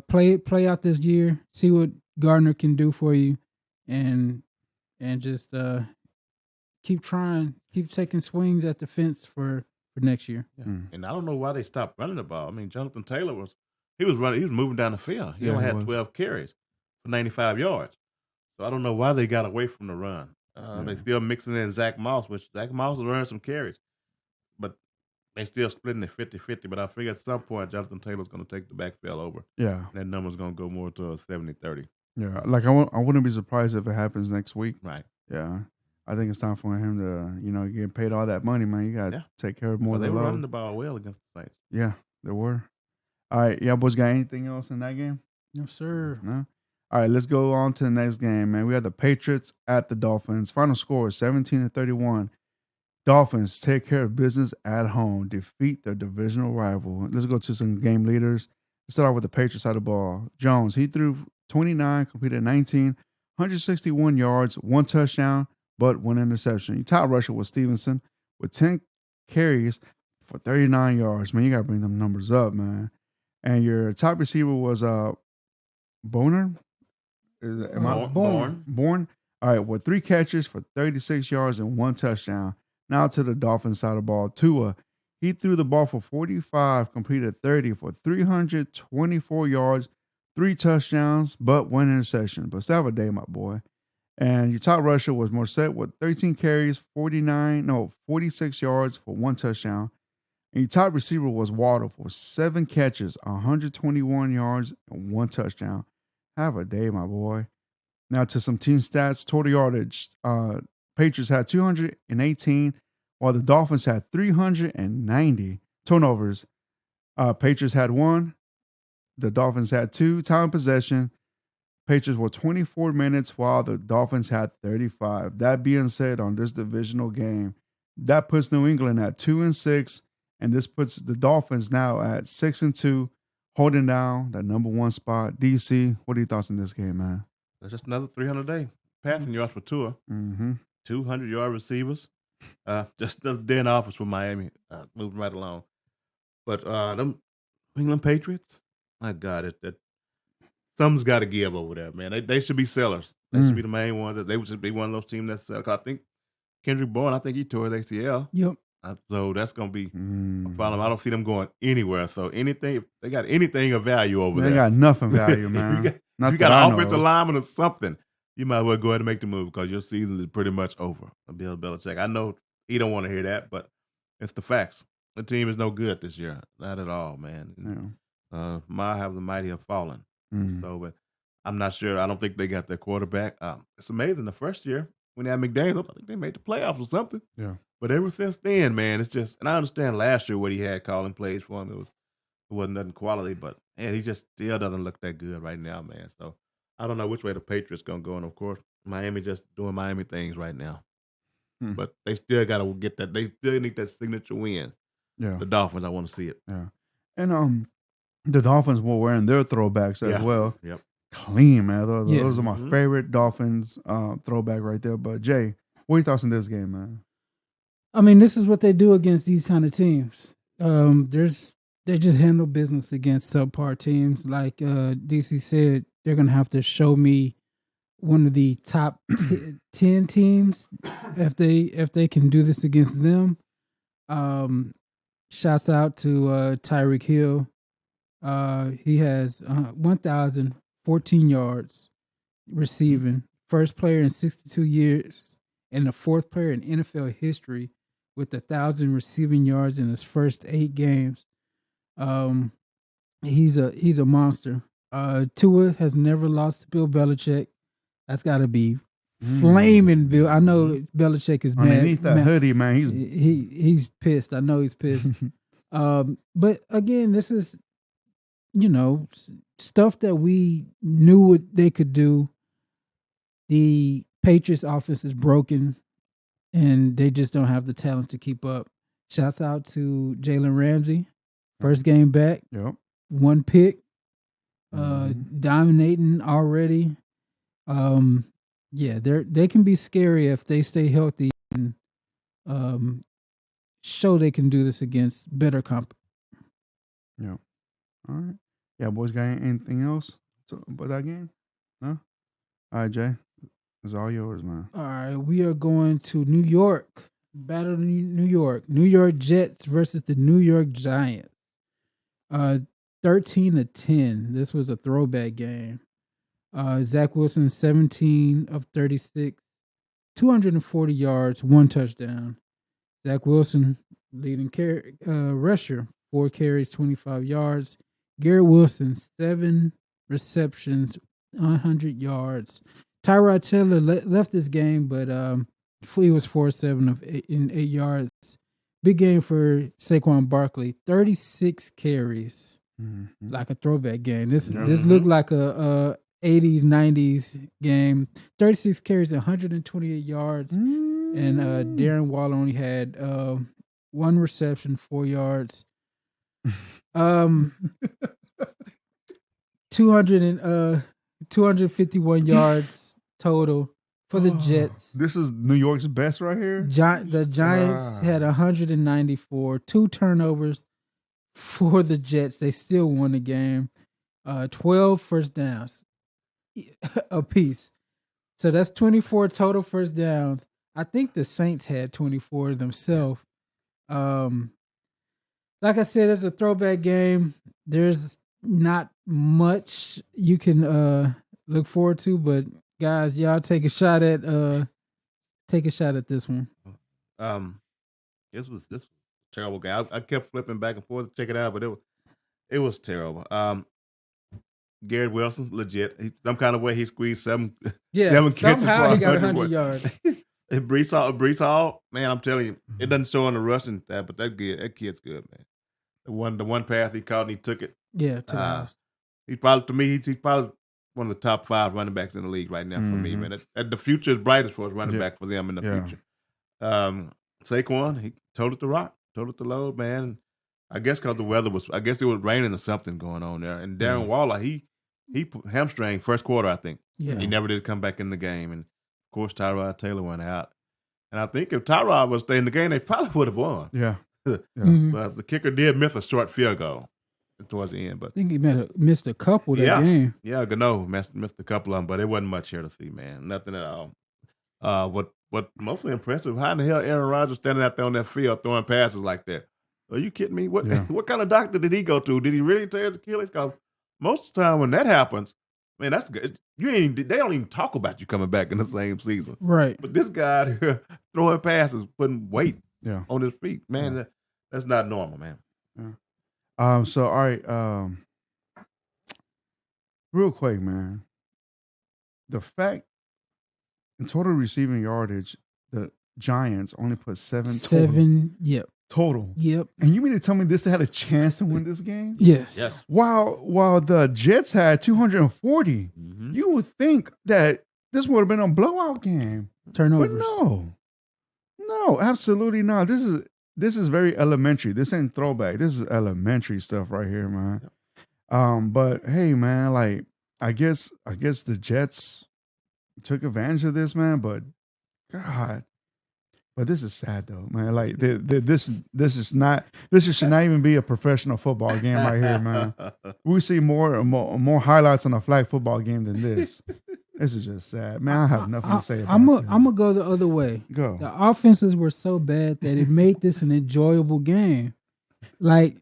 Play out this year, see what Gardner can do for you, and just keep trying, keep taking swings at the fence for next year. Yeah. And I don't know why they stopped running the ball. I mean, Jonathan Taylor was moving down the field. He only had 12 carries for 95 yards. So I don't know why they got away from the run. They still mixing in Zach Moss, which Zach Moss is running some carries. But they still splitting it 50-50. But I figure at some point Jonathan Taylor's going to take the backfield over. Yeah. And that number's going to go more to a 70-30. Yeah. Like I wouldn't be surprised if it happens next week. Right. Yeah. I think it's time for him to, get paid all that money, man. You got to take care of more of the They were load. running the ball well against the Saints. Yeah, they were. All right. Y'all boys got anything else in that game? No, sir. No? All right, let's go on to the next game, man. We got the Patriots at the Dolphins. Final score 17-31. Dolphins take care of business at home, defeat their divisional rival. Let's go to some game leaders. Let's start off with the Patriots side of the ball. Jones, he threw 29, completed 19, 161 yards, 1 touchdown, but 1 interception. Your top rusher was Stevenson with 10 carries for 39 yards. Man, you got to bring them numbers up, man. And your top receiver was Bourne. Bourne. All right, with 3 catches for 36 yards and 1 touchdown. Now to the Dolphins side of the ball. Tua, he threw the ball for 45, completed 30 for 324 yards, 3 touchdowns, but 1 interception. But still have a day, my boy. And your top rusher was Morset with 13 carries, 46 yards for 1 touchdown. And your top receiver was Waddle for 7 catches, 121 yards, and 1 touchdown. Have a day, my boy. Now to some team stats. Total yardage. Patriots had 218, while the Dolphins had 390. Turnovers. Patriots had 1. The Dolphins had 2. Time possession. Patriots were 24 minutes, while the Dolphins had 35. That being said, on this divisional game, that puts New England at 2-6, and this puts the Dolphins now at 6-2, holding down that number 1 spot. DC, what are your thoughts on this game, man? That's just another 300-day passing yards for Tua. 200-yard receivers. Just another day in office for Miami. Moving right along. But them New England Patriots, my God, something's got to give over there, man. They should be sellers. They should be the main ones. They should be one of those teams that sell. I think Kendrick Bourne, I think he tore his ACL. Yep. So that's going to be a problem. I don't see them going anywhere. So if they got anything of value over there. They got nothing value, man. If you got an offensive lineman or something, you might as well go ahead and make the move because your season is pretty much over. Bill Belichick. I know he don't want to hear that, but it's the facts. The team is no good this year. Not at all, man. My have the mighty have fallen. So, but I'm not sure. I don't think they got their quarterback. It's amazing. The first year when they had McDaniels, I think they made the playoffs or something. Yeah. But ever since then, man, it's just, and I understand last year what he had calling plays for him. It wasn't nothing quality, but man, he just still doesn't look that good right now, man. So I don't know which way the Patriots gonna go, and of course, Miami just doing Miami things right now. But they still gotta get that. They still need that signature win. Yeah. The Dolphins, I want to see it. Yeah. And the Dolphins were wearing their throwbacks as well. Yep. Clean, man. Those are my favorite Dolphins throwback right there. But Jay, what are your thoughts on this game, man? I mean, this is what they do against these kind of teams. They just handle business against subpar teams. Like DC said, they're gonna have to show me one of the top 10 teams if they can do this against them. Shouts out to Tyreek Hill. He has 1,014 yards receiving. First player in 62 years and the fourth player in NFL history with 1,000 receiving yards in his first 8 games. He's a monster. Tua has never lost to Bill Belichick. That's got to be flaming Bill. I know Belichick is mad. Underneath that hoodie, man, he's pissed. I know he's pissed. But again, this is, stuff that we knew what they could do. The Patriots offense is broken, and they just don't have the talent to keep up. Shouts out to Jalen Ramsey. First game back. Yep. 1 pick. Dominating already. Yeah, they can be scary if they stay healthy and show they can do this against better comp. Yeah. All right. Yeah, boys, got anything else about that game? No? All right, Jay. It's all yours, man. All right, we are going to New York. Battle of New York. New York Jets versus the New York Giants. 13-10. This was a throwback game. Zach Wilson, 17 of 36, 240 yards, 1 touchdown. Zach Wilson, leading rusher, 4 carries, 25 yards. Garrett Wilson, 7 receptions, 100 yards. Tyrod Taylor left this game, but he was 4-7 in 8 yards. Big game for Saquon Barkley, 36 carries, like a throwback game. This looked like a 80s, 90s game. 36 carries, 128 yards. And Darren Waller only had 1 reception, 4 yards. 251 yards total for the Jets. This is New York's best right here? The Giants had 194, 2 turnovers for the Jets. They still won the game. 12 first downs a piece. So that's 24 total first downs. I think the Saints had 24 themselves. Like I said, it's a throwback game. There's not much you can look forward to, but guys, y'all take a shot at this one. This was a terrible game. I kept flipping back and forth to check it out, but it was terrible. Garrett Wilson's legit. Some kind of way he squeezed 7 catches. Somehow he got 100 yards. And Brees Hall, man, I'm telling you, it doesn't show on the rushing tab, but that kid's good, man. The one pass he caught and he took it. Yeah, he's probably one of the top 5 running backs in the league right now for me, man. The future is brightest for us running back for them in the future. Saquon, he told it to rock, told it to load, man. I guess because the weather it was raining or something going on there. And Darren Waller, he hamstring first quarter, I think. Yeah. He never did come back in the game. And, of course, Tyrod Taylor went out. And I think if Tyrod was staying in the game, they probably would have won. Yeah. But the kicker did miss a short field goal towards the end. But I think he missed a couple that game. Yeah, Gano missed a couple of them, but it wasn't much here to see, man. Nothing at all. What but mostly impressive. How in the hell Aaron Rodgers standing out there on that field throwing passes like that? Are you kidding me? What Yeah. what kind of doctor did he go to? Did he really tear his Achilles? Because most of the time when that happens, man, that's good. They don't even talk about you coming back in the same season. Right. But this guy out here throwing passes, putting weight Yeah. on his feet, man, that's not normal, man. Yeah. So all right. Real quick, man. The fact in total receiving yardage, the Giants only put 7 Yep. total. Yep. And you mean to tell me this had a chance to win this game? Yes. While the Jets had 240, you would think that this would have been a blowout game. Turnovers. But no, absolutely not. This is very elementary. This ain't throwback. This is elementary stuff right here, man. But hey, man, like I guess the Jets took advantage of this, man. But God. But this is sad though, man. Like this should not even be a professional football game right here, man. We see more highlights on a flag football game than this. This is just sad, man. I have nothing to say about this. I'm gonna go the other way. Go. The offenses were so bad that it made this an enjoyable game. Like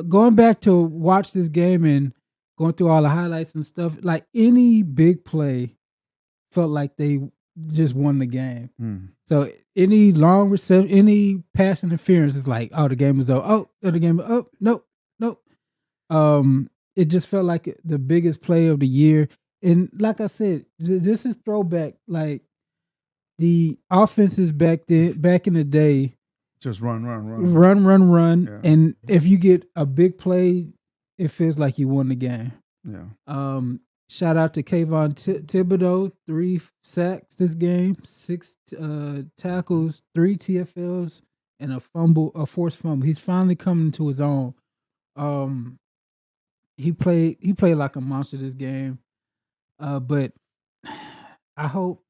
going back to watch this game and going through all the highlights and stuff. Like any big play felt like they just won the game. So any long reception, any pass interference is like, oh, the game is over. Oh, the game is up. Nope. It just felt like the biggest play of the year. And like I said, this is throwback. Like the offenses back in the day, just run. Yeah. And if you get a big play, it feels like you won the game. Yeah. Shout out to Kayvon Thibodeau, 3 sacks this game, 6 tackles, 3 TFLs, and a forced fumble. He's finally coming into his own. He played like a monster this game. But I hope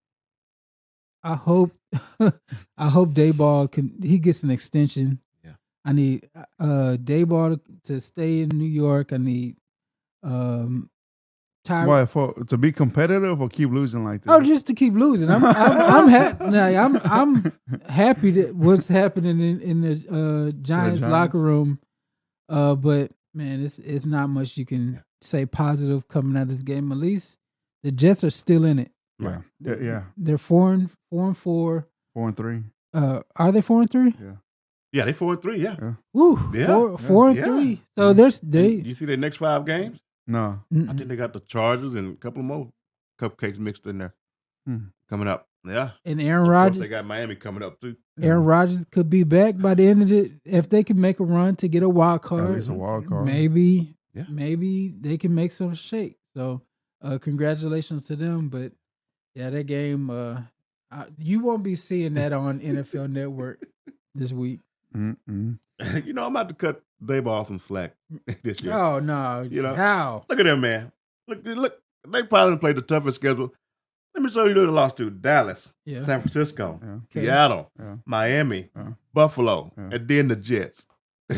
Dayball he gets an extension. Yeah. I need Dayball to stay in New York. I need Why, to be competitive or keep losing like this? Oh, just to keep losing. I'm happy that what's happening in the Giants locker room. But man, it's not much you can say positive coming out of this game. At least the Jets are still in it. Yeah. They're 4-4. 4-3. Are they 4-3? Yeah, they 4-3. Yeah. Woo. Yeah. 4-3. So You see their next 5 games? No. I think they got the Chargers and a couple of more cupcakes mixed in there coming up. Yeah. And Aaron Rodgers. They got Miami coming up too. Aaron Rodgers could be back by the end of it if they can make a run to get a wild card. At least a wild card. Maybe they can make some shake. So, congratulations to them. But yeah, that game, you won't be seeing that on NFL Network this week. You know, I'm about to cut Dayball some slack this year. Oh no! You know, how? Look at them, man. Look. They probably played the toughest schedule. Let me show you who they lost to: Dallas, San Francisco, Seattle, Miami, Buffalo, and then the Jets.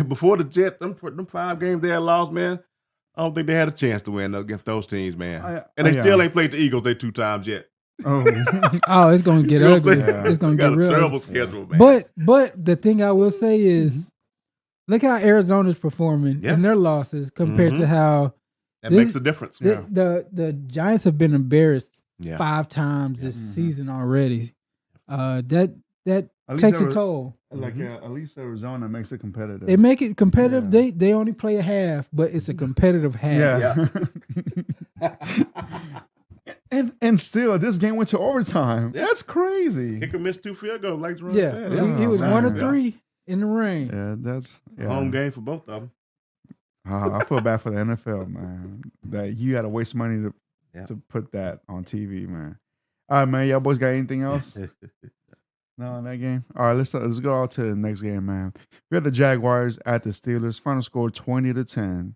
Before the Jets, them 5 games they had lost, man. I don't think they had a chance to win against those teams, man. And they still ain't played the Eagles 2 times yet. Oh, it's gonna get ugly. It's gonna get real. Terrible schedule, man. But the thing I will say is, look how Arizona's performing in their losses compared to how that makes a difference. The Giants have been embarrassed 5 times this season already. That takes a toll. Like at least Arizona makes it competitive. They make it competitive. They only play a half, but it's a competitive half. And still, this game went to overtime. That's crazy. Kicker missed 2 field goals, like Jerome said. He was 1 of 3 in the rain. Yeah, that's home game for both of them. I feel bad for the NFL, man. That you had to waste money to put that on TV, man. All right, man. Y'all boys got anything else? No, in that game. All right, let's go on to the next game, man. We got the Jaguars at the Steelers. Final score 20-10.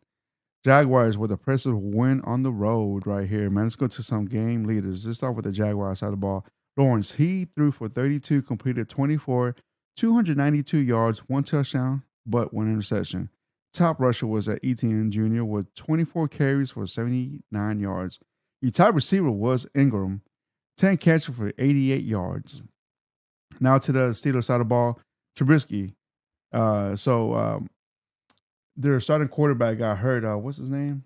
Jaguars with a impressive win on the road right here, man. Let's go to some game leaders. Let's start with the Jaguars side of the ball. Lawrence, he threw for 32, completed 24, 292 yards, 1 touchdown, but 1 interception. Top rusher was at Etienne Jr. with 24 carries for 79 yards. The top receiver was Ingram, 10 catches for 88 yards. Now to the Steelers side of the ball, Trubisky. Their starting quarterback got hurt. What's his name?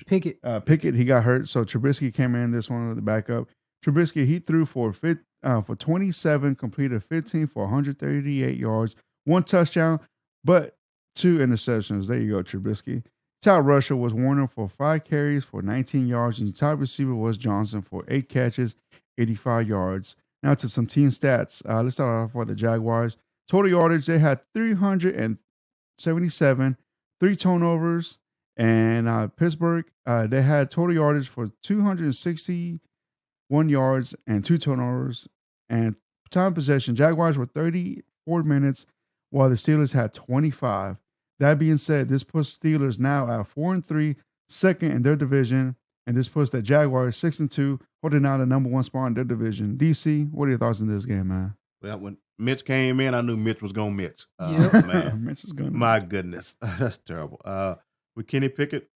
Pickett. Pickett. He got hurt. So Trubisky came in this one with the backup. Trubisky, he threw for 27, completed 15 for 138 yards, 1 touchdown, but 2 interceptions. There you go, Trubisky. Top rusher was Warner for 5 carries for 19 yards, and the top receiver was Johnson for 8 catches, 85 yards. Now to some team stats. Let's start off with the Jaguars. Total yardage, they had 377, 3 turnovers, and Pittsburgh, they had total yardage for 261 yards and 2 turnovers. And time possession, Jaguars were 34 minutes, while the Steelers had 25. That being said, this puts Steelers now at 4-3, second in their division, and this puts the Jaguars 6-2, holding out the number 1 spot in their division. DC, what are your thoughts on this game, man? Well, when Mitch came in, I knew Mitch was going to Mitch. Man. Mitch is going. My goodness. That's terrible. With Kenny Pickett,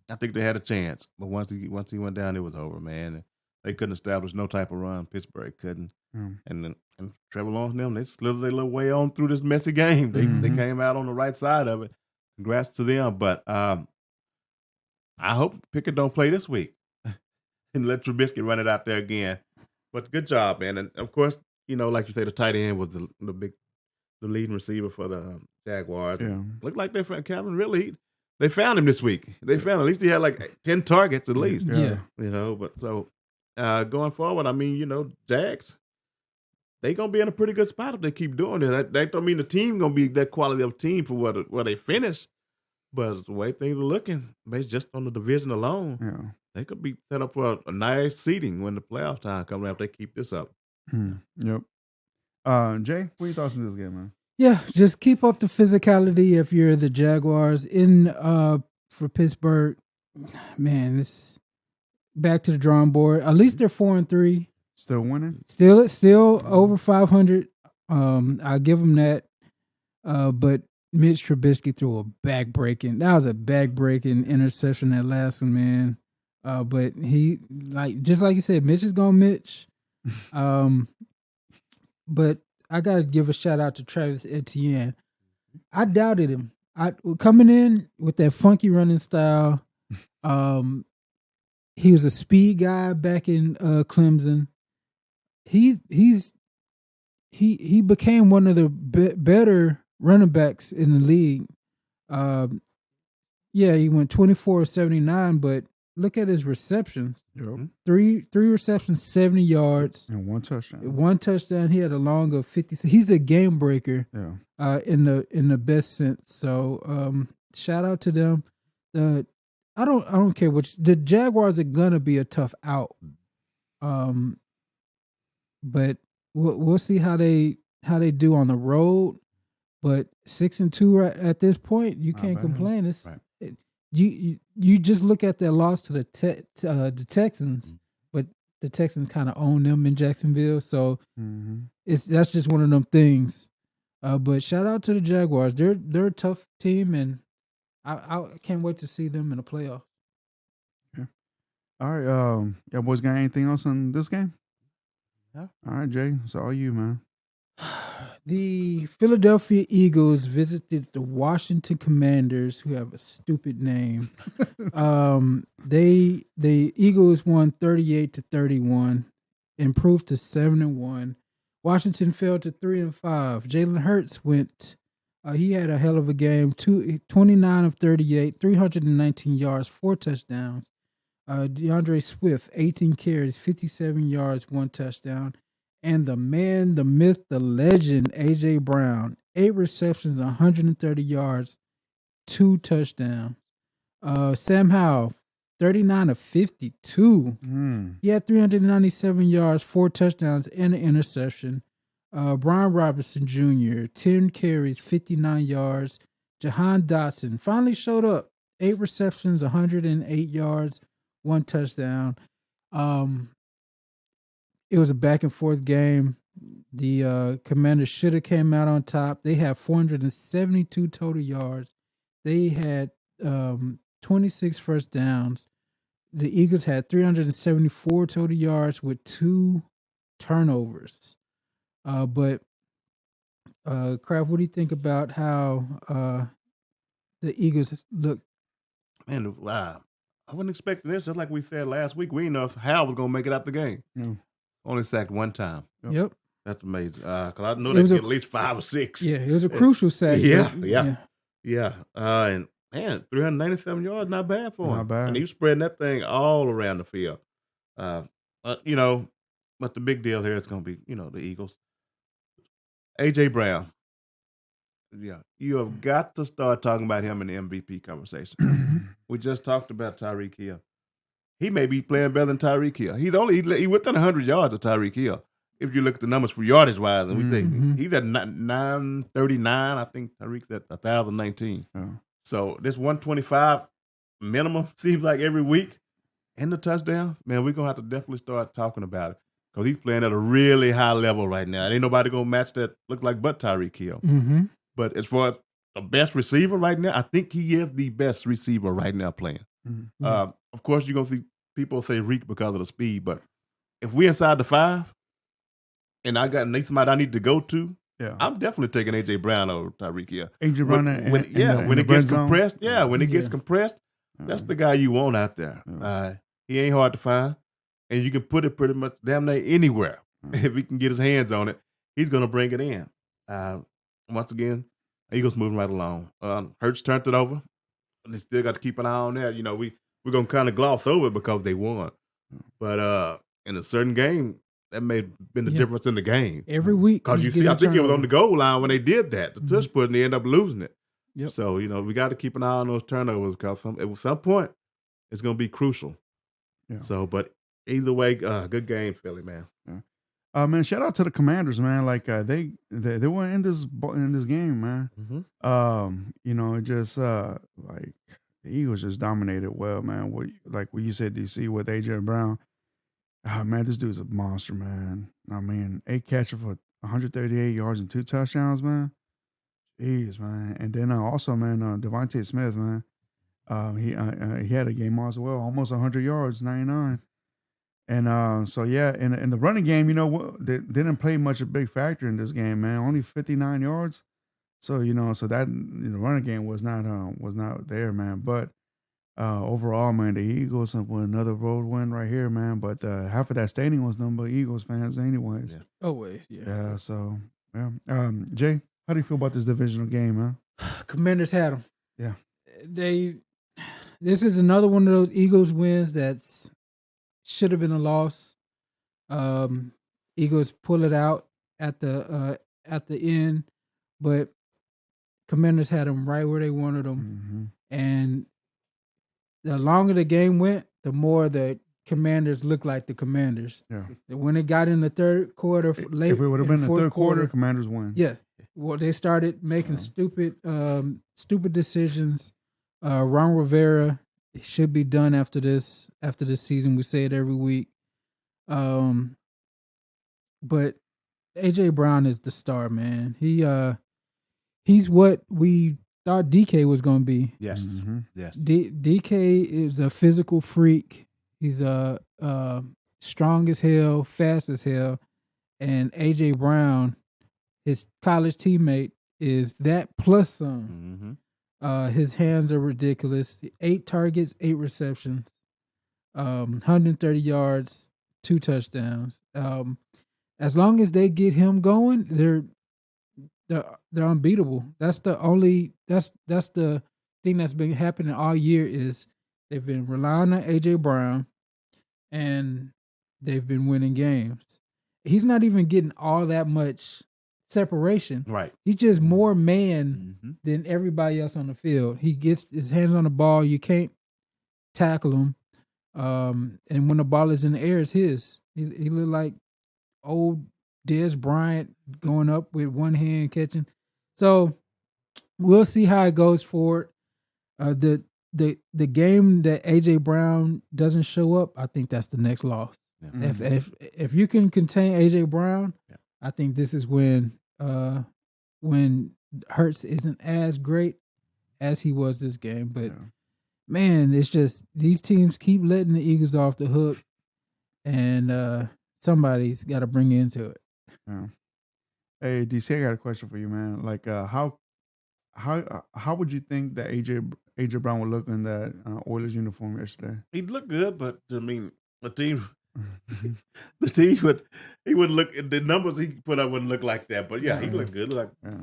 I think they had a chance. But once he went down, it was over, man. They couldn't establish no type of run. Pittsburgh couldn't. And Trevor Lawrence and them, they slithered their little way on through this messy game. They came out on the right side of it. Congrats to them. But I hope Pickett don't play this week and let Trubisky run it out there again. But good job, man. And, of course, like you say, the tight end was the leading receiver for the Jaguars. Yeah. Looked like they found Calvin Ridley. They found him this week. They found him. At least he had like 10 targets at least. Yeah. But so going forward, Jags, they going to be in a pretty good spot if they keep doing it. That don't mean the team going to be that quality of team for where they finish. But the way things are looking, based just on the division alone, they could be set up for a nice seeding when the playoff time comes around if they keep this up. Yep. Jay, what are your thoughts on this game, man? Yeah, just keep up the physicality if you're the Jaguars. For Pittsburgh, man, it's back to the drawing board. At least they're 4-3. Still winning? Still over 500. I'll give them that. But Mitch Trubisky threw a back-breaking. That was a back-breaking interception, that last one, man. But he, just like you said, Mitch is going to Mitch. But I got to give a shout-out to Travis Etienne. I doubted him. Coming in with that funky running style, he was a speed guy back in Clemson. He became one of the better running backs in the league. He went 24-79, but look at his receptions. Yep. Three receptions, 70 yards. And 1 touchdown. 1 touchdown. He had a long of 50. He's a game breaker. Yeah. In the best sense. So shout out to them. I don't care which. The Jaguars are gonna be a tough out. But we'll see how they do on the road. But 6-2 at this point, you can't complain. It's right. You just look at their loss to the Texans, but the Texans kind of own them in Jacksonville, so that's just one of them things. But shout out to the Jaguars. They're a tough team, and I can't wait to see them in the playoffs. Yeah. All right, y'all boys got anything else on this game? Yeah. All right, Jay, it's all you, man. The Philadelphia Eagles visited the Washington Commanders, who have a stupid name. The Eagles won 38-31, improved to 7-1. Washington fell to 3-5. Jalen Hurts went. He had a hell of a game. 29 of 38, 319 yards, 4 touchdowns. DeAndre Swift, 18 carries, 57 yards, 1 touchdown. And the man, the myth, the legend, A.J. Brown, 8 receptions, 130 yards, 2 touchdowns. Sam Howell, 39 of 52. He had 397 yards, 4 touchdowns, and an interception. Brian Robinson Jr., 10 carries, 59 yards. Jahan Dotson finally showed up. 8 receptions, 108 yards, 1 touchdown. It was a back and forth game. The Commanders should have came out on top. They had 472 total yards. They had 26 first downs. The Eagles had 374 total yards with 2 turnovers. But Kraft, what do you think about how the Eagles look? Man, wow. I wasn't expecting this. Just like we said last week, we didn't know if Hal was going to make it out the game. Yeah. Only sacked one time. Yep. That's amazing. Because I know It they was get a- at least 5 or 6. Yeah, it was a crucial sack. Yeah, but, yeah. And man, 397 yards, not bad for him. Not bad. And he was spreading that thing all around the field. You know, but the big deal here is going to be, you know, the Eagles. A.J. Brown. Yeah, you have got to start talking about him in the MVP conversation. We just talked about Tyreek Hill. He may be playing better than Tyreek Hill. He within 100 yards of Tyreek Hill. If you look at the numbers for yardage wise, and we say he's at 939, I think Tyreek's at 1,019. Yeah. So this 125 minimum seems like every week, and the touchdowns, man, we're gonna have to definitely start talking about it because he's playing at a really high level right now. Ain't nobody gonna match that look like but Tyreek Hill. Mm-hmm. But as far as the best receiver right now, I think he is the best receiver right now playing. Mm-hmm. Of course, you're going to see people say Reek because of the speed, but if we're inside the 5 and I got somebody I need to go to, I'm definitely taking A.J. Brown over Tyreek Hill. A.J. Brown when it gets compressed, when it gets compressed, that's the guy you want out there. He ain't hard to find, and you can put it pretty much damn near anywhere. If he can get his hands on it, he's going to bring it in. Once again, Eagles moving right along. Hurts turned it over. They still got to keep an eye on that. You know, we're going to kind of gloss over it because they won. But in a certain game, that may have been the difference in the game. Every week. Because you see, I think it was on the goal line when they did that. The touch push, and they end up losing it. Yep. So, you know, we got to keep an eye on those turnovers because at some point, it's going to be crucial. Yeah. So, but either way, good game, Philly, man. Yeah. Man, shout out to the Commanders, man. Like they were in this game, man. Mm-hmm. You know, it just like the Eagles just dominated well, man. What you said, DC, with A.J. Brown. Man, this dude's a monster, man. I mean, 8 catches for 138 yards and 2 touchdowns, man. Jeez, man. And then also, man, Devontae Smith, man. He had a game as well, almost 100 yards, 99. And so yeah, in the running game, you know, they didn't play much a big factor in this game, man. Only 59 yards. So so that running game was not there, man. But overall, man, the Eagles have won another road win right here, man. But half of that stadium was number Eagles fans, anyways. Yeah. Always, yeah. Yeah. So yeah. Jay, how do you feel about this divisional game, man? Commanders had them. Yeah. This is another one of those Eagles wins that's should have been a loss. Eagles pull it out at the end, but Commanders had them right where they wanted them. Mm-hmm. And the longer the game went, the more the Commanders looked like the Commanders. Yeah. When it got in the third quarter, if it would have been the third quarter, Commanders win. Yeah. Well, they started making stupid decisions. Ron Rivera should be done after this season. We say it every week. But A.J. Brown is the star, man. He's what we thought DK was going to be. Yes. Mm-hmm. Yes. DK is a physical freak. He's strong as hell, fast as hell. And A.J. Brown, his college teammate, is that plus some. Mm-hmm. His hands are ridiculous. 8 targets, 8 receptions, 130 yards, 2 touchdowns. As long as they get him going, they're unbeatable. That's the thing that's been happening all year is they've been relying on A.J. Brown, and they've been winning games. He's not even getting all that much separation. Right. He's just more man than everybody else on the field. He gets his hands on the ball. You can't tackle him. And when the ball is in the air, it's his. He look like old Dez Bryant going up with one hand catching. So we'll see how it goes forward. The game that A.J. Brown doesn't show up, I think that's the next loss. Yeah. If you can contain A.J. Brown, I think this is when Hurts isn't as great as he was this game. But man, it's just these teams keep letting the Eagles off the hook, and somebody's got to bring into it. Yeah. Hey, DC, I got a question for you, man. Like, how would you think that AJ Brown would look in that Oilers uniform yesterday? He looked good, but I mean, the team, the team would he wouldn't look. The numbers he put up wouldn't look like that. But yeah, he looked good. Like Yeah.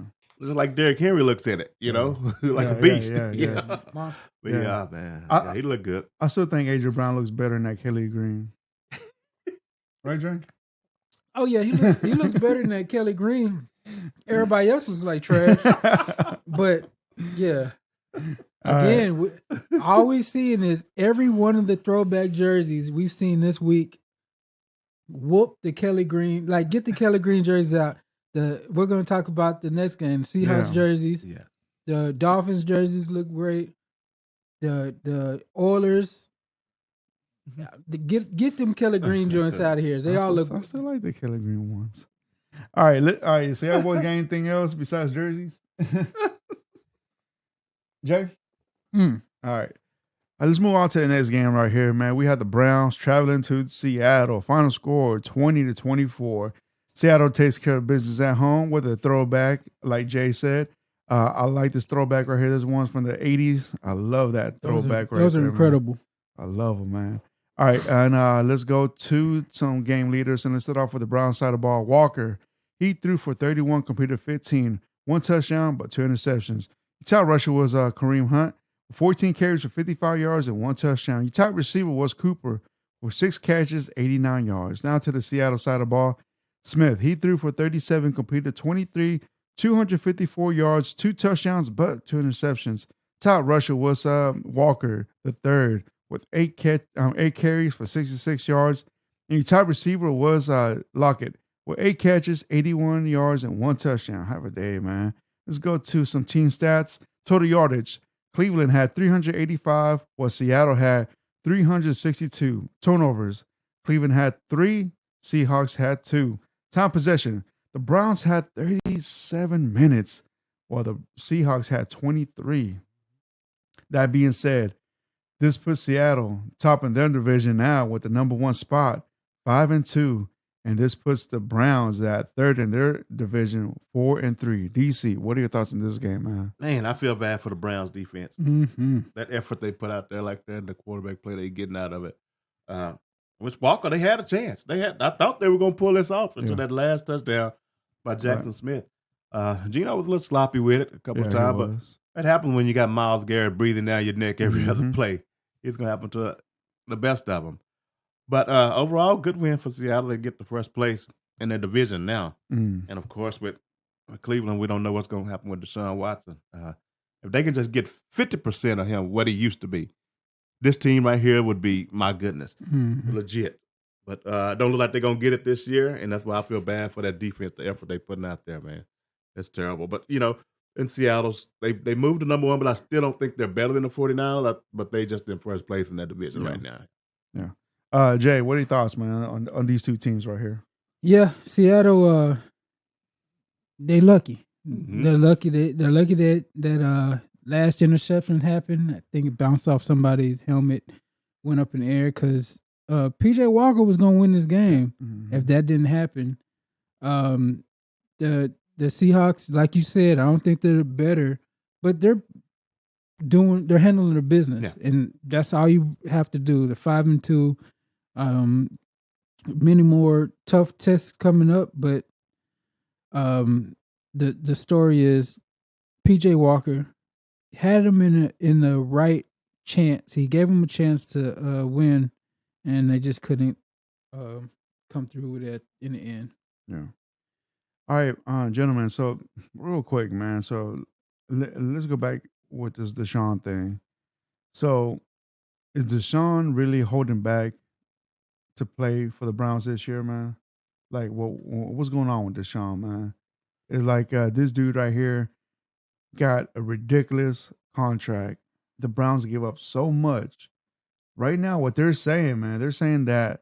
just like Derrick Henry looks in it, you know, like Yeah, a beast. yeah. Yeah. But Yeah. yeah, man, I- he looked good. I still think AJ Brown looks better than that Kelly Green. Right, Jay? Oh yeah, he looks better than that Kelly Green. Everybody else looks like trash. But yeah, again, all we seeing is every one of the throwback jerseys we've seen this week. Whoop the Kelly Green, like get the Kelly Green jerseys out. We're going to talk about the next game. Seahawks jerseys. Yeah. The Dolphins jerseys look great. The Oilers. Get them Kelly Green joints out of here. They all look. I still like the Kelly Green ones. All right, all right. So y'all boys got anything else besides jerseys? Jay? All right. Let's move on to the next game right here, man. We had the Browns traveling to Seattle. Final score 20-24. Seattle takes care of business at home with a throwback, like Jay said. I like this throwback right here. There's ones from the 80s. I love that throwback right there. Those are incredible. Man. I love them, man. All right, and let's go to some game leaders, and let's start off with the Browns side of the ball. Walker, he threw for 31, completed 15, 1 touchdown, but 2 interceptions. Your top rusher was Kareem Hunt, 14 carries for 55 yards and 1 touchdown. Your top receiver was Cooper with 6 catches, 89 yards. Now to the Seattle side of the ball. Smith, he threw for 37, completed 23, 254 yards, 2 touchdowns, but 2 interceptions. Top rusher was Walker, the third, with 8 carries for 66 yards. And your top receiver was Lockett with 8 catches, 81 yards, and 1 touchdown. Have a day, man. Let's go to some team stats. Total yardage. Cleveland had 385, while Seattle had 362. Turnovers. Cleveland had 3, Seahawks had 2. Time possession. The Browns had 37 minutes, while the Seahawks had 23. That being said, this puts Seattle top in their division now with the number 1 spot, 5-2. And this puts the Browns at third in their division, 4-3. DC, what are your thoughts on this game, man? Man, I feel bad for the Browns defense. Mm-hmm. That effort they put out there like that and the quarterback play they getting out of it. Which Walker, they had a chance. I thought they were going to pull this off until that last touchdown by Jackson Smith. Gino was a little sloppy with it a couple of times, but that happens when you got Myles Garrett breathing down your neck every other play. It's going to happen to the best of them. But overall, good win for Seattle. They get the first place in their division now. And, of course, with Cleveland, we don't know what's going to happen with Deshaun Watson. If they can just get 50% of him what he used to be, this team right here would be, my goodness, legit. But don't look like they're going to get it this year, and that's why I feel bad for that defense, the effort they're putting out there, man. It's terrible. But, you know, in Seattle, they moved to number 1, but I still don't think they're better than the 49ers, but they just in first place in that division right now. Yeah. Jay, what are your thoughts, man, on these two teams right here? Yeah, Seattle, they lucky. Mm-hmm. They're lucky that last interception happened. I think it bounced off somebody's helmet, went up in the air because PJ Walker was going to win this game if that didn't happen. The Seahawks, like you said, I don't think they're better, but they're handling their business, and that's all you have to do. They're 5-2. Many more tough tests coming up, but the story is PJ Walker had him in the right chance. He gave him a chance to win, and they just couldn't come through with it in the end. Yeah. All right, gentlemen. So real quick, man. So let's go back with this Deshaun thing. So is Deshaun really holding back to play for the Browns this year, man? Like, what's going on with Deshaun, man? It's like this dude right here got a ridiculous contract. The Browns give up so much. Right now, what they're saying, man, they're saying that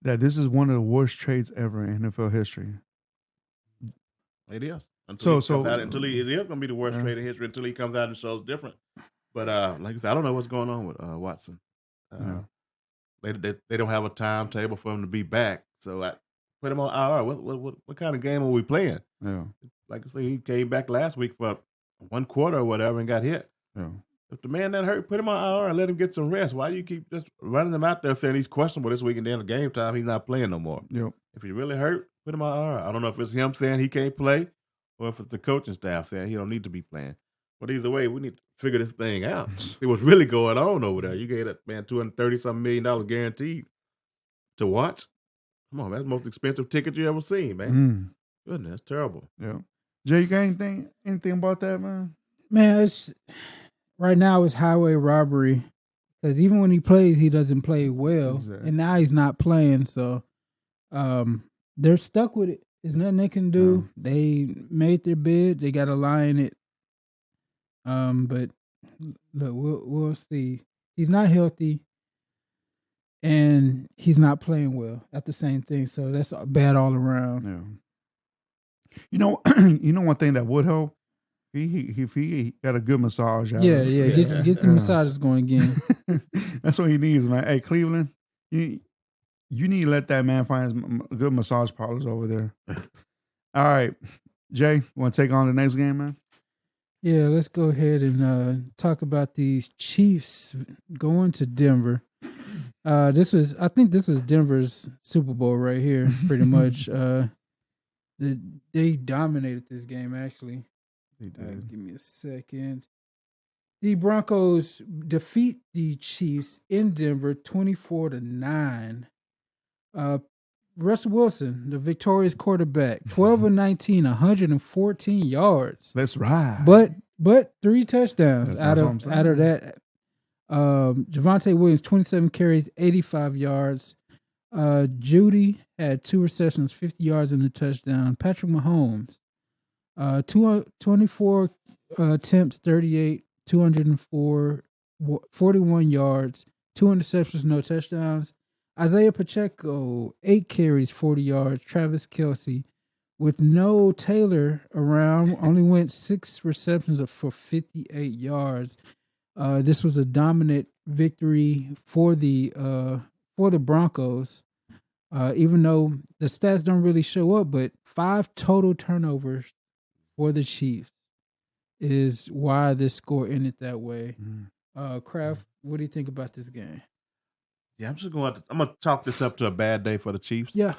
this is one of the worst trades ever in NFL history. It is. It is going to be the worst trade in history until he comes out and shows different. But like I said, I don't know what's going on with Watson. They don't have a timetable for him to be back. So put him on IR. What kind of game are we playing? Yeah. Like I say, he came back last week for 1 quarter or whatever and got hit. Yeah. If the man that hurt, put him on IR and let him get some rest. Why do you keep just running him out there saying he's questionable this week and then at game time he's not playing no more? Yep. If he really hurt, put him on IR. I don't know if it's him saying he can't play or if it's the coaching staff saying he don't need to be playing. But either way, we need to figure this thing out. See what's really going on over there. You gave that man $230-something million guaranteed to watch. Come on, man. That's the most expensive ticket you ever seen, man. Goodness, that's terrible. Yeah. Jay, you got anything about that, man? Man, it's right now it's highway robbery because even when he plays, he doesn't play well, Exactly. and now he's not playing. So, they're stuck with it. There's nothing they can do. They made their bid. They got to lie in it. But look, we'll see. He's not healthy, and he's not playing well at the same thing. So that's bad all around. Yeah. You know, one thing that would help, if he got a good massage. Yeah. Get the massages going again. That's what he needs, man. Hey, Cleveland, you need to let that man find some good massage parlors over there. All right, Jay, want to take on the next game, man? Yeah, let's go ahead and talk about these Chiefs going to Denver. I think this is Denver's Super Bowl right here, pretty much. They dominated this game, actually. They did. Give me a second. The Broncos defeat the Chiefs in Denver 24-9. Russell Wilson, the victorious quarterback, 12 of 19, 114 yards. Let's ride. But 3 touchdowns out of that. Javonte Williams, 27 carries, 85 yards. Judy had 2 receptions, 50 yards and a touchdown. Patrick Mahomes, 24 attempts, 38, 204, 41 yards, 2 interceptions, no touchdowns. Isaiah Pacheco, 8 carries, 40 yards. Travis Kelce, with no Taylor around, only went 6 receptions for 58 yards. This was a dominant victory for the Broncos, even though the stats don't really show up. But 5 total turnovers for the Chiefs is why this score ended that way. Kraft, what do you think about this game? Yeah, I'm gonna chalk this up to a bad day for the Chiefs. Yeah.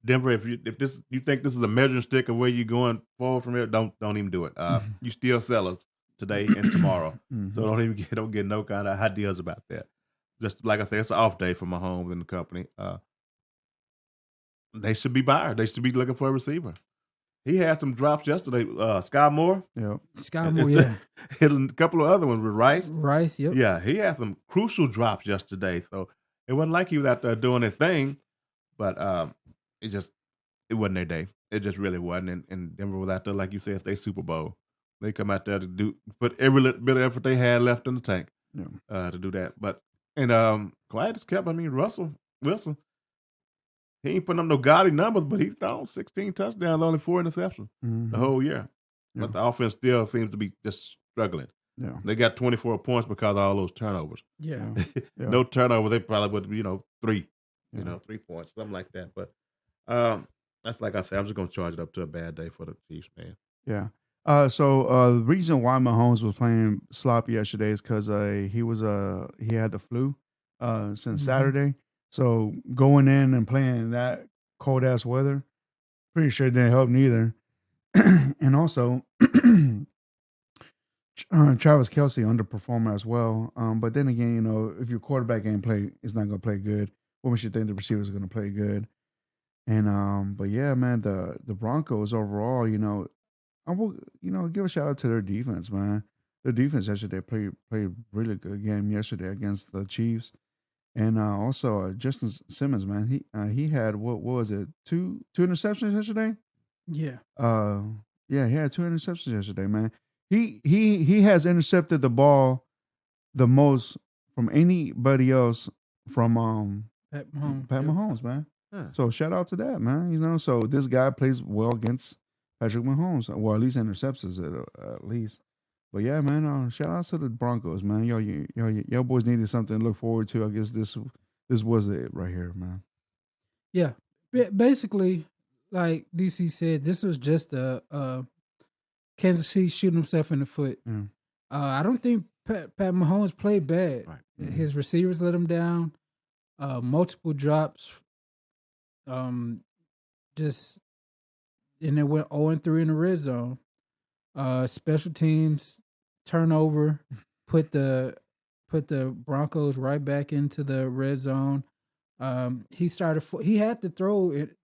Denver, if you think this is a measuring stick of where you're going forward from here, don't even do it. You still sellers today and tomorrow, so don't get no kind of ideas about that. Just like I said, it's an off day for Mahomes and the company. They should be buyers. They should be looking for a receiver. He had some drops yesterday. Sky Moore. Yeah. Sky Moore, yeah. Hit a couple of other ones with Rice. Rice, yep. Yeah, he had some crucial drops yesterday. So it wasn't like he was out there doing his thing, but it wasn't their day. It just really wasn't. And Denver was out there, like you said, they Super Bowl. They come out there to put every little bit of effort they had left in the tank to do that. But Quiet just kept. I mean, Russell Wilson. He ain't putting up no gaudy numbers, but he's thrown 16 touchdowns, only 4 interceptions the whole year. Yeah. But the offense still seems to be just struggling. Yeah. They got 24 points because of all those turnovers. Yeah. No turnovers, they probably would, 3, 3 points, something like that. But that's like I said, I'm just going to charge it up to a bad day for the Chiefs, man. Yeah. So the reason why Mahomes was playing sloppy yesterday is because he had the flu since Saturday. So going in and playing in that cold ass weather, pretty sure it didn't help neither. And also, Travis Kelce underperformed as well. But then again, if your quarterback ain't play, it's not gonna play good. What makes you think the receivers are gonna play good? And but yeah, man, the Broncos overall, I will give a shout out to their defense, man. Their defense yesterday played a really good game yesterday against the Chiefs. And also Justin Simmons, man, he had what was it, two interceptions yesterday? Yeah. Yeah, he had 2 interceptions yesterday, man. He has intercepted the ball the most from anybody else from Pat Mahomes. Pat Mahomes, man. Huh. So shout out to that, man. So this guy plays well against Patrick Mahomes, or at least intercepts it at least. But yeah, man, shout out to the Broncos, man. Y'all boys needed something to look forward to. I guess this was it right here, man. Yeah, Basically, like DC said, this was just a Kansas City shooting himself in the foot. Mm. I don't think Pat Mahomes played bad. Right. His receivers let him down. Multiple drops. Just and it went 0-3 in the red zone. Special teams turnover put the Broncos right back into the red zone. He had to throw it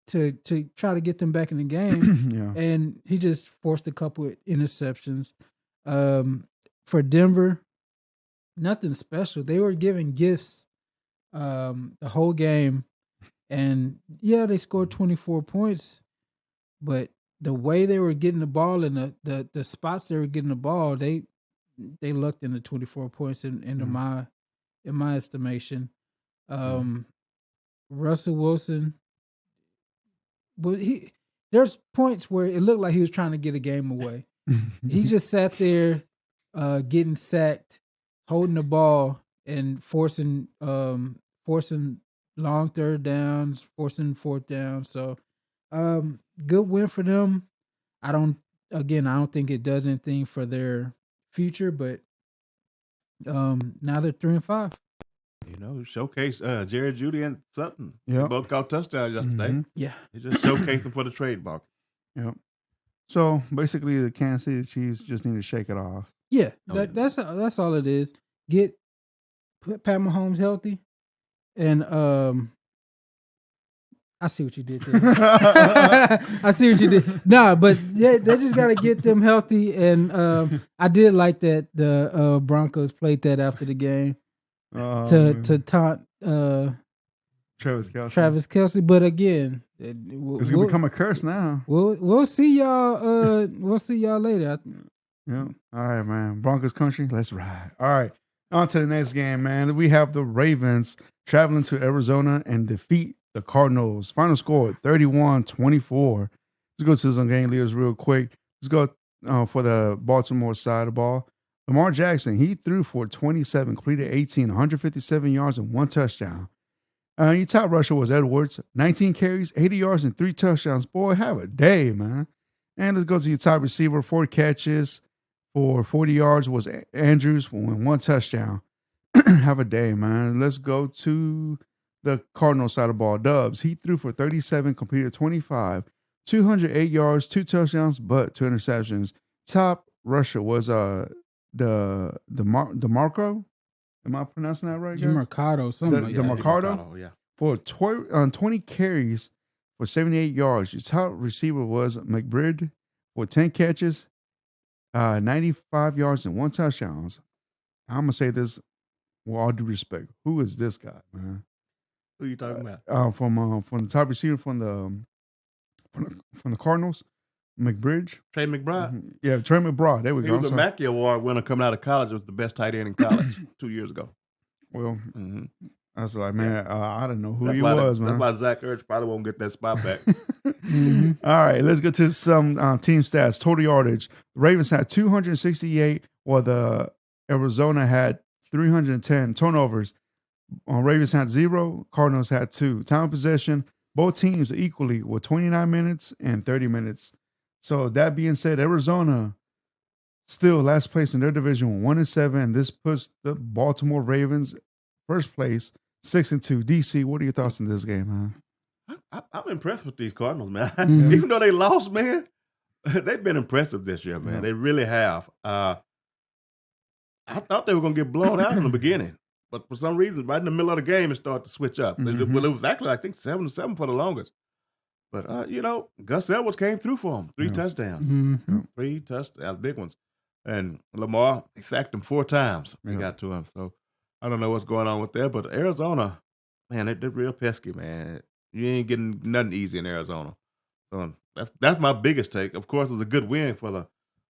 to try to get them back in the game, Yeah. and he just forced a couple of interceptions. For Denver, nothing special. They were giving gifts the whole game, and yeah, they scored 24 points, but the way they were getting the ball and the spots they were getting the ball, they lucked into 24 points into in my estimation. Russell Wilson, but there's points where it looked like he was trying to get a game away. He just sat there, getting sacked, holding the ball, and forcing long third downs, forcing fourth down. So, good win for them. I don't think it does anything for their future, but now they're 3-5. Showcase Jared Judy and Sutton. Yep. They both caught touchdowns yesterday. Mhm. Yeah. They just showcased them for the trade market. Yep. So basically, the Kansas City Chiefs just need to shake it off. Yeah, Oh, that's all it is. Get Pat Mahomes healthy, and I see what you did there. I see what you did. No, but they just got to get them healthy, and I did like that the Broncos played that after the game to taunt Travis Kelce. But again, it's gonna become a curse now. We'll see y'all. We'll see y'all later. Yeah. All right, man. Broncos country, let's ride. All right. On to the next game, man. We have the Ravens traveling to Arizona and defeat the Cardinals. Final score 31-24. Let's go to some game leaders real quick. Let's go for the Baltimore side of the ball. Lamar Jackson, he threw for 27, completed 18, 157 yards, and 1 touchdown. Your top rusher was Edwards, 19 carries, 80 yards, and 3 touchdowns. Boy, have a day, man. And let's go to your top receiver, 4 catches for 40 yards was Andrews with 1 touchdown. Have a day, man. Let's go to the Cardinals side of the ball. Dubs, he threw for 37, completed 25, 208 yards, 2 touchdowns, but 2 interceptions. Top rusher was DeMarco. Am I pronouncing that right, guys? DeMarcado, something like that. DeMarcado, yeah. For 20 carries for 78 yards. Your top receiver was McBride for 10 catches, 95 yards, and 1 touchdown. I'm going to say this with all due respect. Who is this guy, man? Who are you talking about? From the top receiver from the Cardinals, McBride. Trey McBride. Mm-hmm. Yeah, Trey McBride. There we He go. was a Mackey Award winner coming out of college. It was the best tight end in college 2 years ago. Well, Mm-hmm. I was like, man, I didn't know who he man. was, That's why Zach Ertz probably won't get that spot back. Mm-hmm. All right, let's get to some team stats. Total yardage. The Ravens had 268, while the Arizona had 310. Turnovers. Ravens had 0. Cardinals had 2. Time of possession. Both teams equally with 29 minutes and 30 minutes. So that being said, Arizona still last place in their division, 1-7. This puts the Baltimore Ravens first place, 6-2. DC, what are your thoughts on this game, man? I'm impressed with these Cardinals, man. Mhm. Even though they lost, man, they've been impressive this year, man. Yeah. They really have. I thought they were going to get blown out in the beginning, but for some reason, right in the middle of the game, it started to switch up. Mhm. Well, it was actually, I think, 7-7 for the longest. But Gus Edwards came through for him. 3 Yeah. touchdowns, Mm-hmm. 3 touchdowns, big ones. And Lamar, he sacked him 4 times. He Yeah. got to him. So I don't know what's going on with that. But Arizona, man, they're real pesky, man. You ain't getting nothing easy in Arizona. So that's my biggest take. Of course, it was a good win for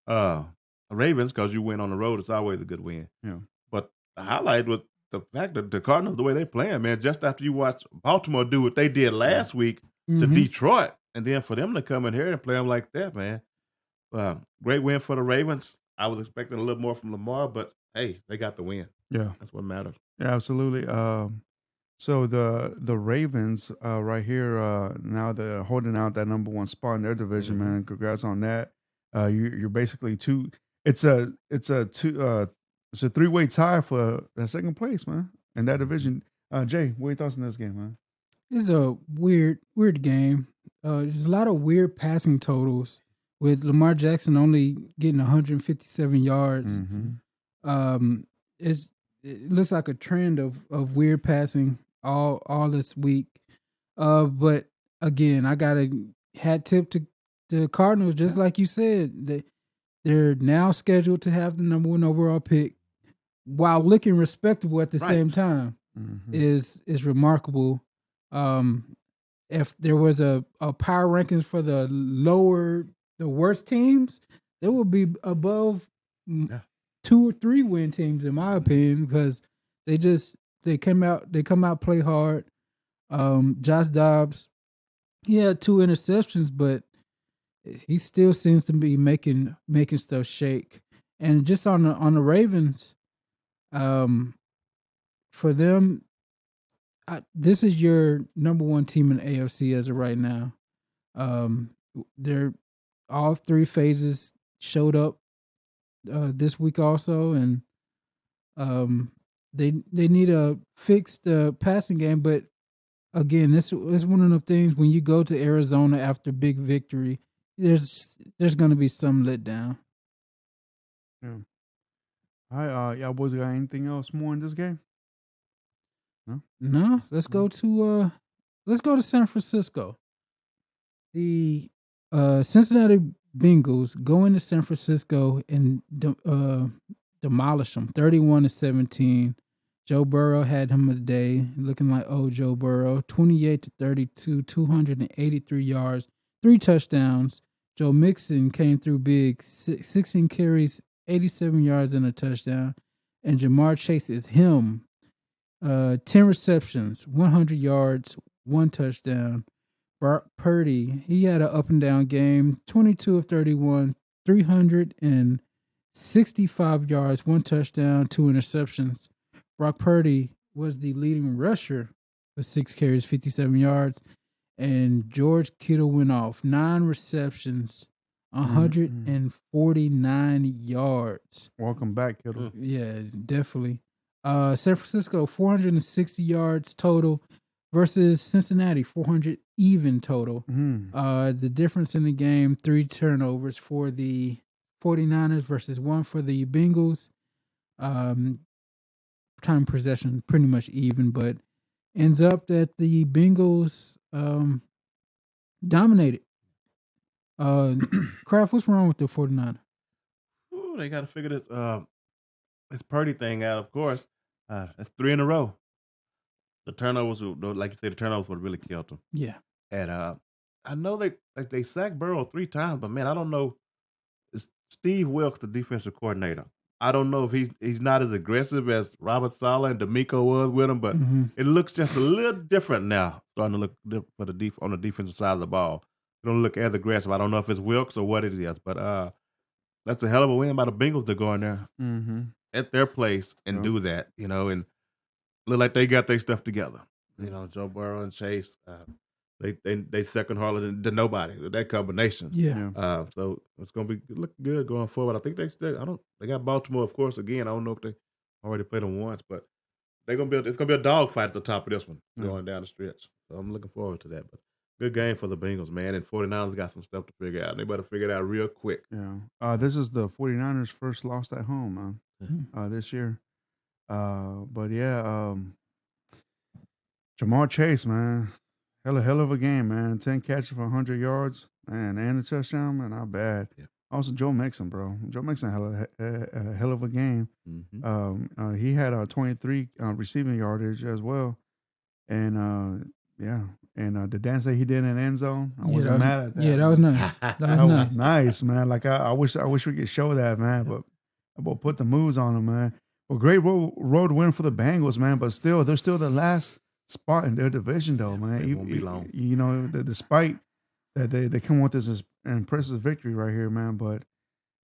the Ravens because you win on the road. It's always a good win. Yeah. But the highlight was the fact that the Cardinals, the way they playing, man, just after you watch Baltimore do what they did last week to Mhm. Detroit, and then for them to come in here and play them like that, man. Great win for the Ravens. I was expecting a little more from Lamar, but hey, they got the win. Yeah. That's what matters. Yeah, absolutely. So the Ravens right here now they're holding out that number one spot in their division, man. Congrats on that. You're basically two. It's a three-way tie for that second place, man, in that division. Jay, what are your thoughts on this game, man? It's a weird game. There's a lot of weird passing totals with Lamar Jackson only getting 157 yards. Mm-hmm. It looks like a trend of weird passing all this week. But again, I got a hat tip to the Cardinals, just like you said. They're now scheduled to have the number one overall pick while looking respectable at the same time. Mm-hmm. Is remarkable. If there was a power rankings for the worst teams, they would be above 2 or 3 win teams in my opinion, because they come out play hard. Josh Dobbs, he had 2 interceptions, but he still seems to be making stuff shake. And just on the Ravens, for them, this is your number one team in AFC as of right now. They're all 3 phases showed up this week also, and they need to fix the passing game. But again, it's one of the things when you go to Arizona after big victory, there's going to be some letdown. Yeah. All right, y'all boys got anything else more in this game? No. Let's go to San Francisco. The Cincinnati Bengals go into San Francisco and demolish them 31-17. Joe Burrow had him a day, looking like old Joe Burrow. 28-32, 283 yards, 3 touchdowns. Joe Mixon came through big, 16 carries, 87 yards and a touchdown. And Jamar Chase is him. 10 receptions, 100 yards, 1 touchdown. Brock Purdy, he had an up and down game, 22 of 31, 365 yards, 1 touchdown, 2 interceptions. Brock Purdy was the leading rusher with 6 carries, 57 yards. And George Kittle went off, 9 receptions, 149 yards. Welcome back, Kittle. Yeah, definitely. San Francisco, 460 yards total versus Cincinnati, 400 even total. The difference in the game, 3 turnovers for the 49ers versus 1 for the Bengals. Time possession pretty much even, but ends up that the Bengals dominated. Kraft, what's wrong with the 49ers? Ooh, they got to figure this Purdy thing out, of course. That's 3 in a row. The turnovers, like you said, the turnovers would really killed them. Yeah. And I know they sacked Burrow 3 times, but man, I don't know. It's Steve Wilkes, the defensive coordinator. I don't know if he's not as aggressive as Robert Saleh and D'Amico was with him, but it looks just a little different now. Starting to look different for on the defensive side of the ball. It don't look as aggressive. I don't know if it's Wilkes or what it is, but that's a hell of a win by the Bengals to go in there at their place and do that, and look like they got their stuff together. Joe Burrow and Chase, they second harder than nobody with that combination. Yeah. So it's gonna look good going forward. I think they got Baltimore, of course. Again, I don't know if they already played them once, but it's gonna be a dogfight at the top of this one going down the stretch. So I'm looking forward to that. But good game for the Bengals, man. And 49ers got some stuff to figure out. They better figure it out real quick. Yeah. This is the 49ers' first loss at home, this year. But yeah, Jamar Chase, man. Hell of a game, man. 10 catches for 100 yards, man, and a touchdown, man. Not bad. Yeah. Also, Joe Mixon, bro. Joe Mixon had a hell of a game. He had a 23 receiving yardage as well. And, the dance that he did in the end zone, I wasn't mad at that. Yeah, that was nice. That was nice, man. Like, I wish we could show that, man. But we'll put the moves on him, man. Well, great road win for the Bengals, man. But still, they're still the last spot in their division, though, man. It won't be long. Despite that they come with this impressive victory right here, man, but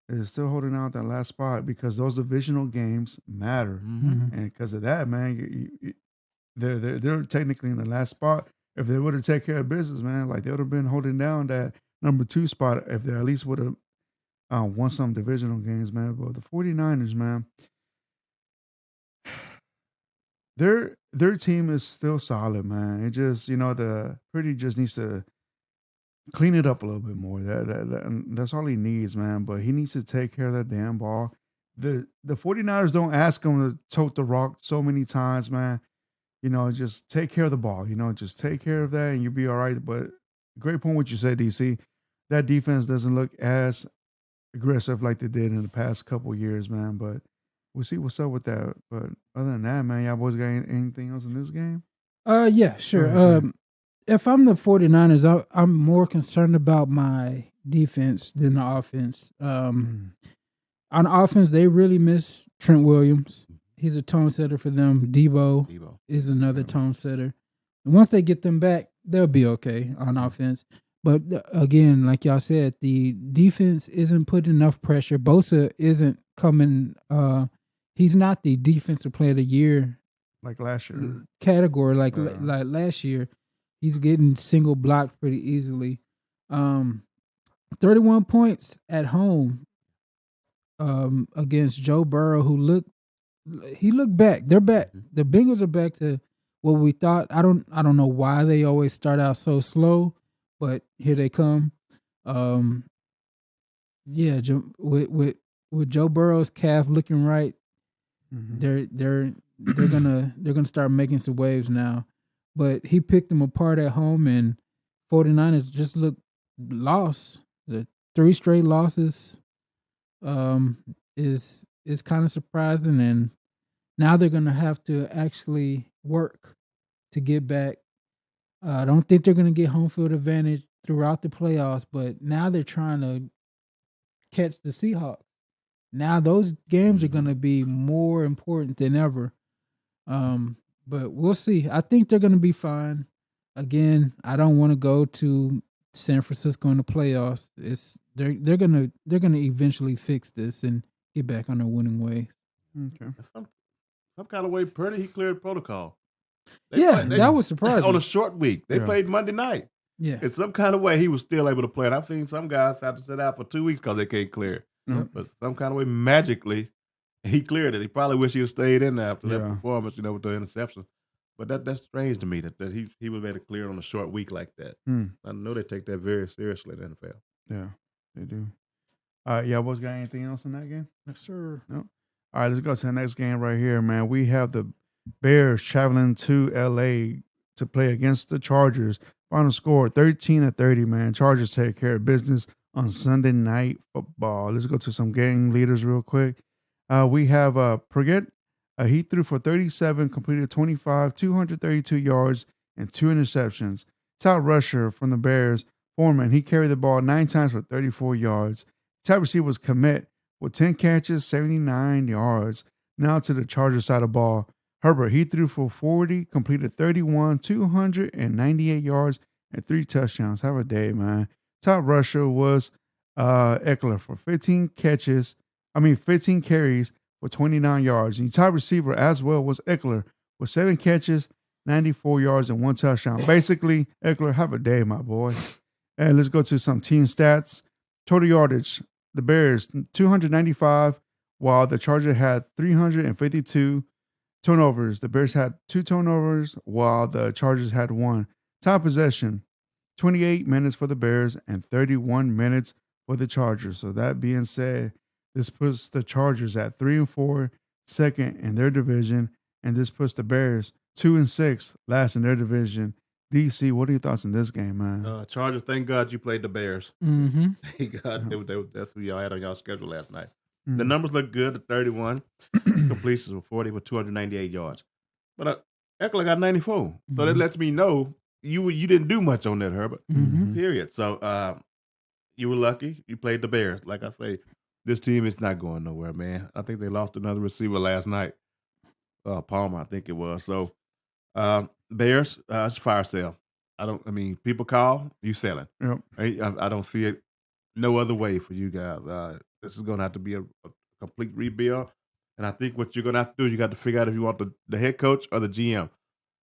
they're still holding out that last spot because those divisional games matter, and because of that, man, they're technically in the last spot. If they would have taken care of business, man, like they would have been holding down that number 2 spot if they at least would have won some divisional games, man. But the 49ers, man, their team is still solid, man. It just the Pretty just needs to clean it up a little bit more. And that's all he needs, man. But he needs to take care of that damn ball. The 49ers don't ask him to tote the rock so many times, man. Just take care of the ball. Just take care of that and you'll be all right. But great point what you said, DC. That defense doesn't look as aggressive like they did in the past couple years, man. But we'll see what's up with that. But other than that, man, y'all boys got anything else in this game? Yeah, sure. If I'm the 49ers, I'm more concerned about my defense than the offense. On offense, they really miss Trent Williams. He's a tone setter for them. Debo is another tone setter. And once they get them back, they'll be okay on offense. But again, like y'all said, the defense isn't putting enough pressure. Bosa isn't coming. He's not the defensive player of the year like last year category. Like last year, he's getting single blocked pretty easily. 31 points at home against Joe Burrow, who looked back. They're back. The Bengals are back to what we thought. I don't know why they always start out so slow, but here they come. Yeah, with Joe Burrow's calf looking right, they're gonna start making some waves now. But he picked them apart at home, and 49ers just look lost. The 3 straight losses is kind of surprising, and now they're gonna have to actually work to get back. I don't think they're gonna get home field advantage throughout the playoffs, but now they're trying to catch the Seahawks. Now those games are gonna be more important than ever. But we'll see. I think they're gonna be fine. Again, I don't want to go to San Francisco in the playoffs. They're gonna eventually fix this and get back on their winning way. Okay. Some kind of way, Purdy, he cleared protocol. That was surprising. On a short week, they played Monday night. Yeah, in some kind of way, he was still able to play. And I've seen some guys have to sit out for 2 weeks because they can't clear. But some kind of way, magically, he cleared it. He probably wish he had stayed in there after that performance, with the interception. But that's strange to me that he was able to clear it on a short week like that. I know they take that very seriously in the NFL. Yeah, they do. Y'all boys got anything else in that game? yes, sir. No. All right, let's go to the next game right here, man. We have the Bears traveling to LA to play against the Chargers. Final score 13-30, man. Chargers take care of business on Sunday Night Football. Let's go to some game leaders real quick. We have Pruitt. He threw for 37, completed 25, 232 yards, and 2 interceptions. Top rusher from the Bears, Foreman. He carried the ball 9 times for 34 yards. Top receiver was Komet with 10 catches, 79 yards. Now to the Chargers side of the ball. Herbert, he threw for 40, completed 31, 298 yards, and 3 touchdowns. Have a day, man. Top rusher was Eckler for 15 carries for 29 yards. And top receiver as well was Eckler with 7 catches, 94 yards, and 1 touchdown. Basically, Eckler, have a day, my boy. And let's go to some team stats. Total yardage, the Bears, 295, while the Chargers had 352. Turnovers, the Bears had 2 turnovers, while the Chargers had 1. Time possession, 28 minutes for the Bears and 31 minutes for the Chargers. So that being said, this puts the Chargers at 3-4, second in their division, and this puts the Bears 2-6, last in their division. DC, what are your thoughts on this game, man? Chargers, thank God you played the Bears. Thank God that's who y'all had on y'all schedule last night. The numbers look good at 31. Completions were 40 with 298 yards. But Eckler got 94. So that lets me know you didn't do much on that, Herbert. Period. So you were lucky. You played the Bears. Like I say, this team is not going nowhere, man. I think they lost another receiver last night. Palmer, I think it was. So Bears, it's a fire sale. People call, you selling. Yep. I don't see it no other way for you guys. This is going to have to be a complete rebuild. And I think what you're going to have to do, you got to figure out if you want the head coach or the GM.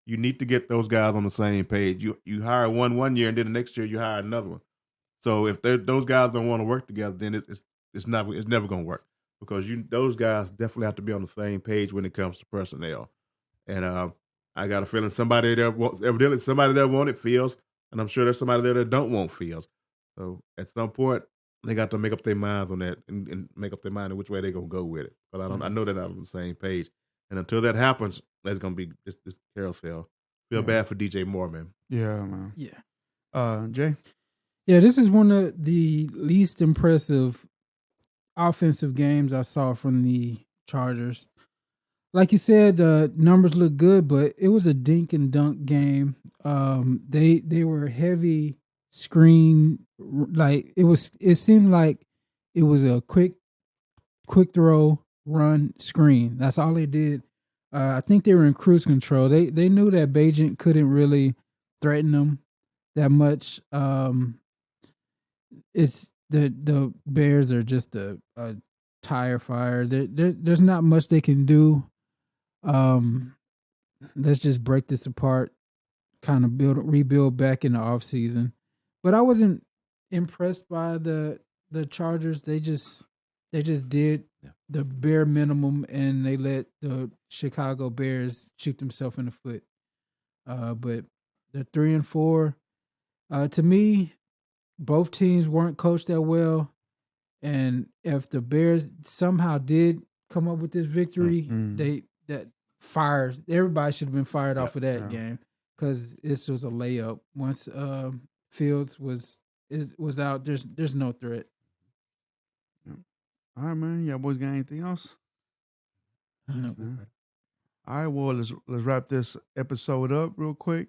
You need to get those guys on the same page. You hire one year, and then the next year you hire another one. So if those guys don't want to work together, then it's never going to work, because those guys definitely have to be on the same page when it comes to personnel. And I got a feeling evidently somebody there wanted Fields, and I'm sure there's somebody there that don't want Fields. So at some point, they got to make up their minds on that and make up their mind on which way they're gonna go with it. But I know they're not on the same page. And until that happens, that's gonna be this carousel. Feel bad for DJ Moore, man. Yeah, man. Yeah. Jay? Yeah, this is one of the least impressive offensive games I saw from the Chargers. Like you said, the numbers look good, but it was a dink and dunk game. They were heavy screen, like it seemed like it was a quick throw, run, screen. That's all they did. I think they were in cruise control. They knew that Bajent couldn't really threaten them that much. It's the Bears are just a tire fire. There's not much they can do. Let's just break this apart, kind of rebuild back in the off season. But I wasn't impressed by the Chargers. They just did the bare minimum, and they let the Chicago Bears shoot themselves in the foot. But the 3-4, to me, both teams weren't coached that well. And if the Bears somehow did come up with this victory, everybody should have been fired off of that game, because this was a layup. Once Fields was out, there's no threat. All right, man. Y'all boys got anything else? No. All right, well, let's wrap this episode up real quick.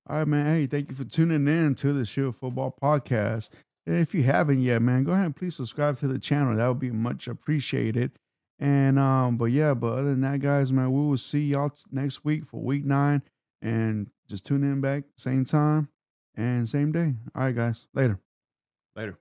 All right, man. Hey, thank you for tuning in to the Shield Football Podcast. If you haven't yet, man, go ahead and please subscribe to the channel. That would be much appreciated. And but other than that, guys, man, we will see y'all next week for week 9. And just tune in back same time and same day. All right, guys. Later. Later.